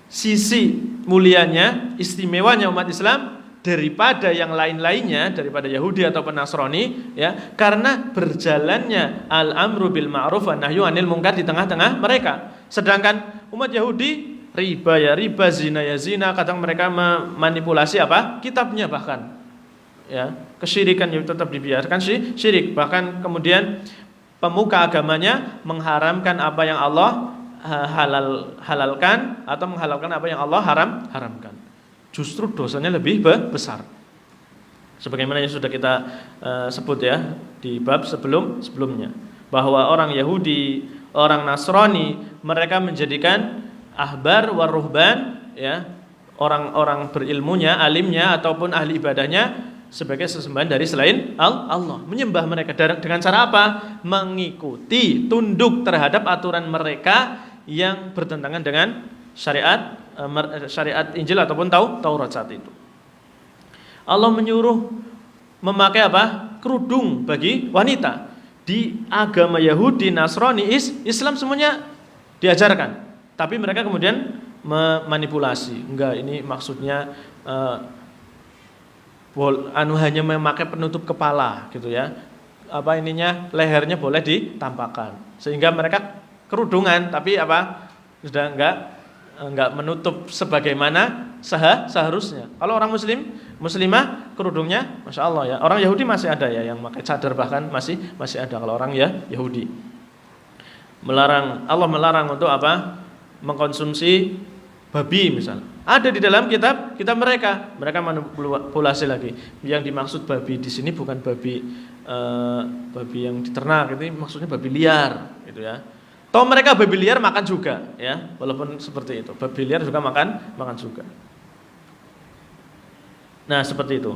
sisi mulianya, istimewanya umat Islam daripada yang lain-lainnya, daripada Yahudi ataupun Nasrani, ya, karena berjalannya al-amru bil ma'ruf wa nahyu 'anil munkar di tengah-tengah mereka. Sedangkan umat Yahudi riba ya riba, zina ya zina, kadang mereka memanipulasi apa? Kitabnya bahkan. Ya, kesyirikan yang tetap dibiarkan syirik. Bahkan kemudian pemuka agamanya mengharamkan apa yang Allah halalkan atau menghalalkan apa yang Allah haramkan. Justru dosanya lebih besar. Sebagaimana yang sudah kita sebut ya di bab sebelumnya, bahwa orang Yahudi, orang Nasrani, mereka menjadikan ahbar war ruhban, ya, orang-orang berilmunya, alimnya ataupun ahli ibadahnya sebagai sesembahan dari selain Allah. Menyembah mereka dengan cara apa? Mengikuti, tunduk terhadap aturan mereka yang bertentangan dengan syariat Injil ataupun Taurat saat itu. Allah menyuruh memakai apa? Kerudung bagi wanita. Di agama Yahudi, Nasrani, Islam semuanya diajarkan. Tapi mereka kemudian memanipulasi. Enggak, ini maksudnya hanya memakai penutup kepala gitu ya. Apa ininya, lehernya boleh ditampakkan. Sehingga mereka kerudungan tapi apa? Sudah enggak enggak menutup sebagaimana seharusnya. Kalau orang muslimah kerudungnya Masya Allah ya. Orang Yahudi masih ada ya yang pakai cadar, bahkan masih ada kalau orang ya Yahudi. Allah melarang untuk apa? Mengkonsumsi babi misalnya. Ada di dalam kitab mereka manipulasi lagi. Yang dimaksud babi di sini bukan babi yang diternak, itu maksudnya babi liar gitu ya. Toh mereka babi liar makan juga ya, walaupun seperti itu. Babi liar juga makan juga. Nah, seperti itu.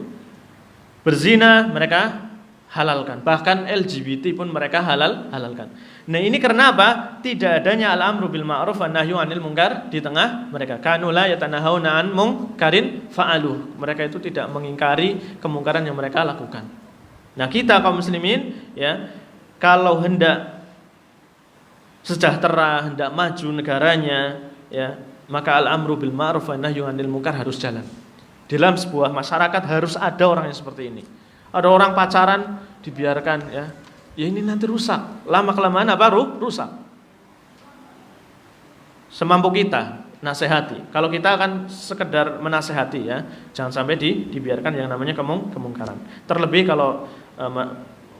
Berzina mereka halalkan, bahkan LGBT pun mereka halalkan. Nah, ini karena apa? Tidak adanya al-amru bil ma'ruf wan nahyu 'anil munkar di tengah mereka. Kanu la yatanahawna 'an munkarin fa'aluh. Mereka itu tidak mengingkari kemungkaran yang mereka lakukan. Nah, kita kaum muslimin ya, kalau hendak sejahtera, hendak maju negaranya ya, maka al-amru bil ma'ruf wan nahyu 'anil munkar harus jalan. Dalam sebuah masyarakat harus ada orang yang seperti ini. Ada orang pacaran dibiarkan ya ini nanti rusak. Lama-kelamaan apa? Rusak. Semampu kita nasihati. Kalau kita akan sekedar menasihati ya, jangan sampai dibiarkan yang namanya kemungkaran. Terlebih kalau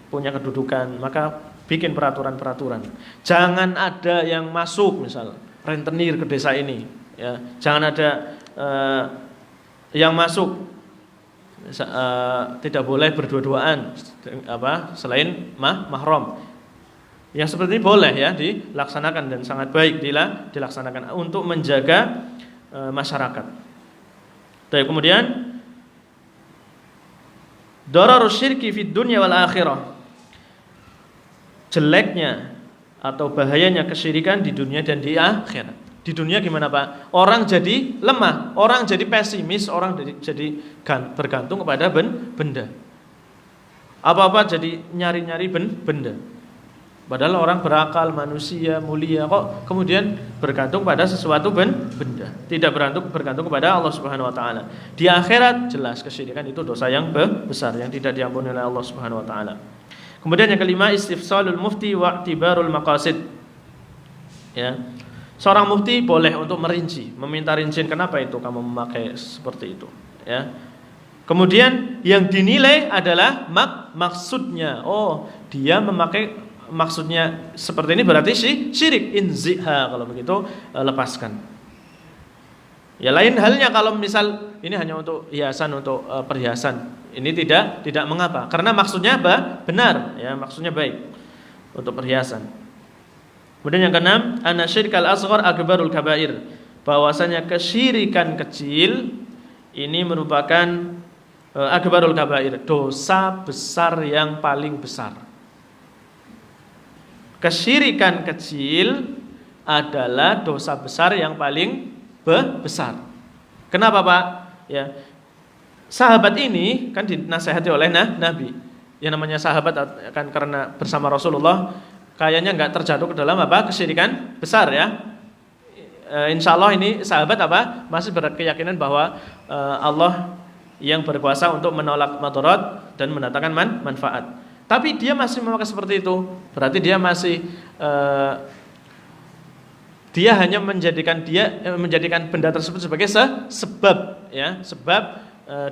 punya kedudukan, maka bikin peraturan-peraturan. Jangan ada yang masuk misal rentenir ke desa ini ya. Jangan ada yang masuk tidak boleh berdua-duaan selain mahram. Yang seperti ini boleh ya dilaksanakan dan sangat baik dilaksanakan untuk menjaga masyarakat. Dan kemudian dararus syirki fid dunya wal akhirah. Jeleknya atau bahayanya kesyirikan di dunia dan di akhirat. Di dunia gimana Pak? Orang jadi lemah, orang jadi pesimis, orang jadi bergantung kepada benda. Apa-apa jadi nyari-nyari benda. Padahal orang berakal, manusia mulia, kok kemudian bergantung pada sesuatu benda. Tidak bergantung kepada Allah Subhanahu wa taala. Di akhirat jelas kesyirikan itu dosa yang besar yang tidak diampuni oleh Allah Subhanahu wa taala. Kemudian yang kelima, istifsalul mufti wa i'tibarul maqasid. Ya. Seorang mufti boleh untuk merinci, meminta rincian kenapa itu kamu memakai seperti itu, ya. Kemudian yang dinilai adalah maksudnya. Oh, dia memakai maksudnya seperti ini berarti syirik. Inziha, kalau begitu lepaskan. Ya, lain halnya kalau misal ini hanya untuk hiasan, untuk perhiasan. Ini tidak mengapa karena maksudnya benar, ya, maksudnya baik untuk perhiasan. Kemudian yang keenam, anna syirkal asghar akbarul kabair. Bahwasanya kesyirikan kecil ini merupakan akbarul kabair, dosa besar yang paling besar. Kesyirikan kecil adalah dosa besar yang paling besar. Kenapa, Pak? Ya. Sahabat ini kan dinasihati oleh Nabi. Yang namanya sahabat akan karena bersama Rasulullah kayaknya nggak terjatuh ke dalam kesyirikan besar ya. Insya Allah ini sahabat masih berkeyakinan bahwa Allah yang berkuasa untuk menolak madarat dan mendatangkan manfaat. Tapi dia masih memakai seperti itu. Berarti dia masih dia hanya menjadikan benda tersebut sebagai sebab ya, sebab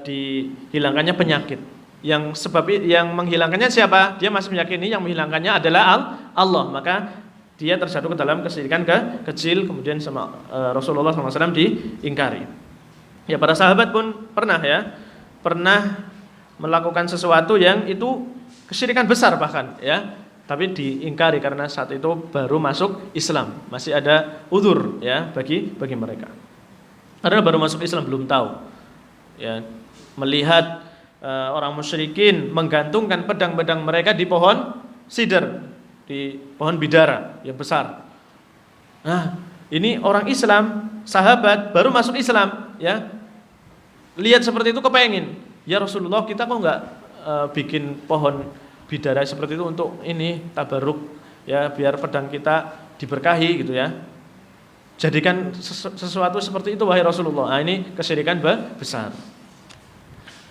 dihilangkannya penyakit. Yang sebab yang menghilangkannya siapa? Dia masih meyakini yang menghilangkannya adalah Allah. Maka dia terjatuh ke dalam kesyirikan kecil, kemudian sama Rasulullah SAW diingkari. Ya, para sahabat pun pernah melakukan sesuatu yang itu kesyirikan besar bahkan ya, tapi diingkari karena saat itu baru masuk Islam, masih ada udzur ya bagi mereka. Karena baru masuk Islam belum tahu. Ya, melihat orang musyrikin menggantungkan pedang-pedang mereka di pohon sidr, di pohon bidara yang besar. Nah, ini orang Islam, sahabat baru masuk Islam, ya. Lihat seperti itu kepengen, ya Rasulullah, kita kok enggak bikin pohon bidara seperti itu untuk ini tabarruk, ya, biar pedang kita diberkahi gitu ya. Jadikan sesuatu seperti itu wahai Rasulullah. Nah, ini kesyirikan besar.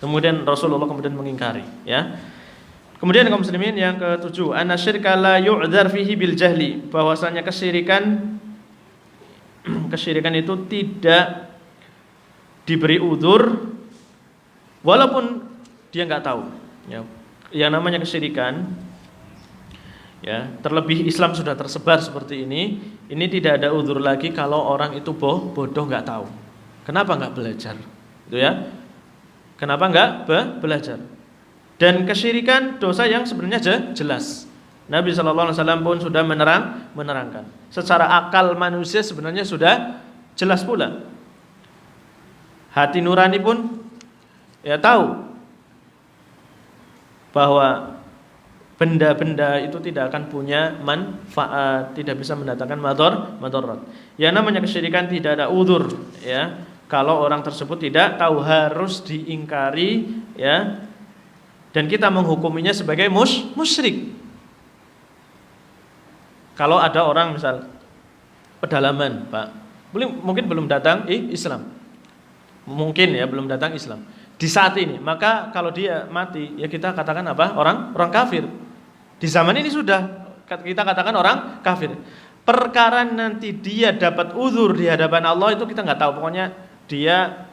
Kemudian Rasulullah mengingkari, ya. Kemudian kaum muslimin yang ketujuh, anna syirka la yu'dzar fihi bil jahli, bahwasanya kesyirikan kesyirikan itu tidak diberi udzur walaupun dia nggak tahu. Ya, yang namanya kesyirikan, ya, terlebih Islam sudah tersebar seperti ini tidak ada udzur lagi kalau orang itu bodoh nggak tahu. Kenapa nggak belajar? Itu ya. Kenapa nggak belajar? Dan kesyirikan dosa yang sebenarnya jelas. Nabi SAW pun sudah menerangkan. Secara akal manusia sebenarnya sudah jelas pula. Hati nurani pun ya tahu bahwa benda-benda itu tidak akan punya manfaat, tidak bisa mendatangkan madarat. Yang namanya kesyirikan tidak ada udzur, ya. Kalau orang tersebut tidak tahu, harus diingkari, ya. Dan kita menghukuminya sebagai musyrik. Kalau ada orang misal pedalaman, Pak, mungkin belum datang Islam. Mungkin ya belum datang Islam. Di saat ini, maka kalau dia mati, ya kita katakan apa? Orang kafir. Di zaman ini sudah kita katakan orang kafir. Perkara nanti dia dapat uzur di hadapan Allah itu kita nggak tahu. Pokoknya dia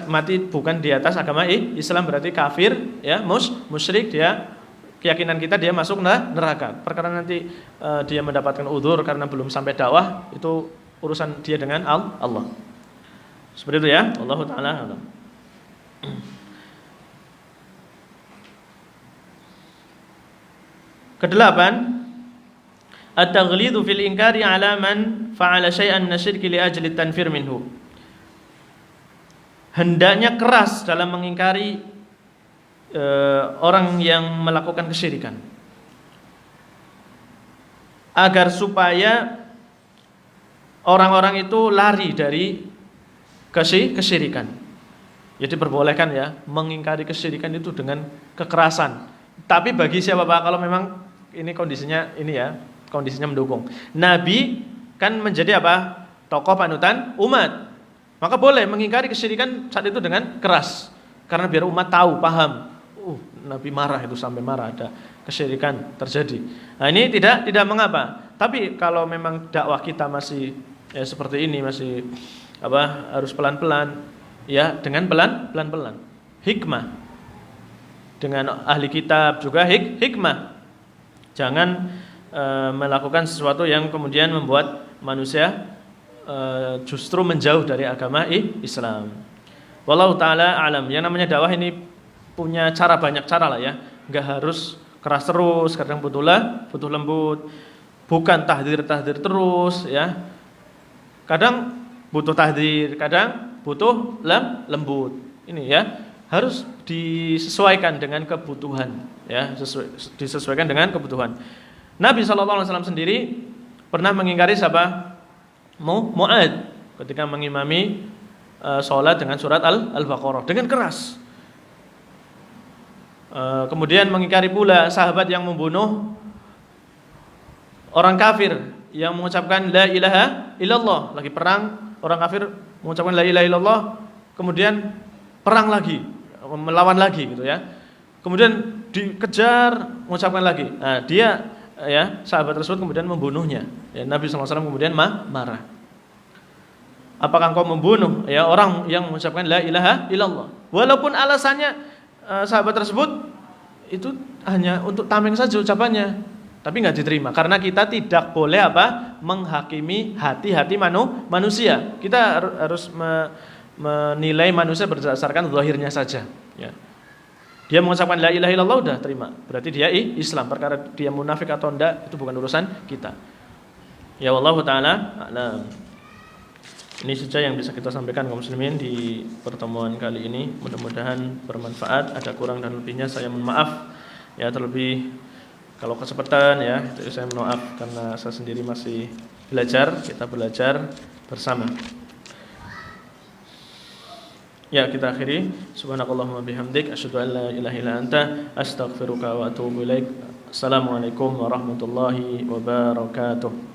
mati bukan di atas agama Islam, berarti kafir, ya, musyrik, dia keyakinan kita dia masuk neraka. Perkara nanti dia mendapatkan uzur karena belum sampai dakwah, itu urusan dia dengan Allah. Seperti itu ya, Allah taala alam. Kedelapan, at-taghlidhu fil inkari 'ala man fa'ala syai'an min asy-syirki li ajli tanfir minhu. Hendaknya keras dalam mengingkari orang yang melakukan kesyirikan, agar supaya orang-orang itu lari dari kesyirikan. Jadi diperbolehkan ya mengingkari kesyirikan itu dengan kekerasan. Tapi bagi siapa Pak, kalau memang ini kondisinya mendukung. Nabi kan menjadi apa? Tokoh panutan umat. Maka boleh mengingkari kesyirikan saat itu dengan keras. Karena biar umat tahu, paham. Nabi marah, itu sampai marah ada kesyirikan terjadi. Nah, ini tidak mengapa. Tapi kalau memang dakwah kita masih ya seperti ini, masih harus pelan-pelan, ya dengan pelan-pelan. Hikmah. Dengan ahli kitab juga hikmah. Jangan melakukan sesuatu yang kemudian membuat manusia justru menjauh dari agama Islam. Wallahu taala alam. Yang namanya dakwah ini punya banyak cara lah ya. Enggak harus keras terus, kadang butuh lembut. Bukan tahdir terus ya. Kadang butuh tahdir, kadang butuh lembut. Ini ya, harus disesuaikan dengan kebutuhan ya, disesuaikan dengan kebutuhan. Nabi SAW sendiri pernah mengingkari siapa? Mu'ad ketika mengimami sholat dengan surat Al-Baqarah dengan keras. Kemudian mengingkari pula sahabat yang membunuh orang kafir yang mengucapkan la ilaha illallah. Lagi perang, orang kafir mengucapkan la ilaha illallah, kemudian perang lagi, melawan lagi gitu ya. Kemudian dikejar, mengucapkan lagi. Nah, dia ya, sahabat tersebut kemudian membunuhnya. Ya, Nabi SAW kemudian marah. Apakah engkau membunuh ya orang yang mengucapkan la ilaha illallah? Walaupun alasannya sahabat tersebut itu hanya untuk tameng saja ucapannya, tapi nggak diterima karena kita tidak boleh menghakimi hati-hati manusia. Kita harus menilai manusia berdasarkan zahirnya saja. Ya. Dia mengucapkan la ilaha illallah udah terima, berarti dia Islam. Perkara dia munafik atau enggak itu bukan urusan kita. Ya wallahu taala a'lam. Ini saja yang bisa kita sampaikan kaum muslimin di pertemuan kali ini. Mudah-mudahan bermanfaat. Ada kurang dan lebihnya saya mohon maaf. Ya, terlebih kalau kesempatan ya, itu saya mohon maaf karena saya sendiri masih belajar. Kita belajar bersama. Ya, kita akhiri. Subhanakallahumma bihamdik asyhadu an la ilaha illa anta astaghfiruka wa atubu ilaik. Assalamualaikum warahmatullahi wabarakatuh.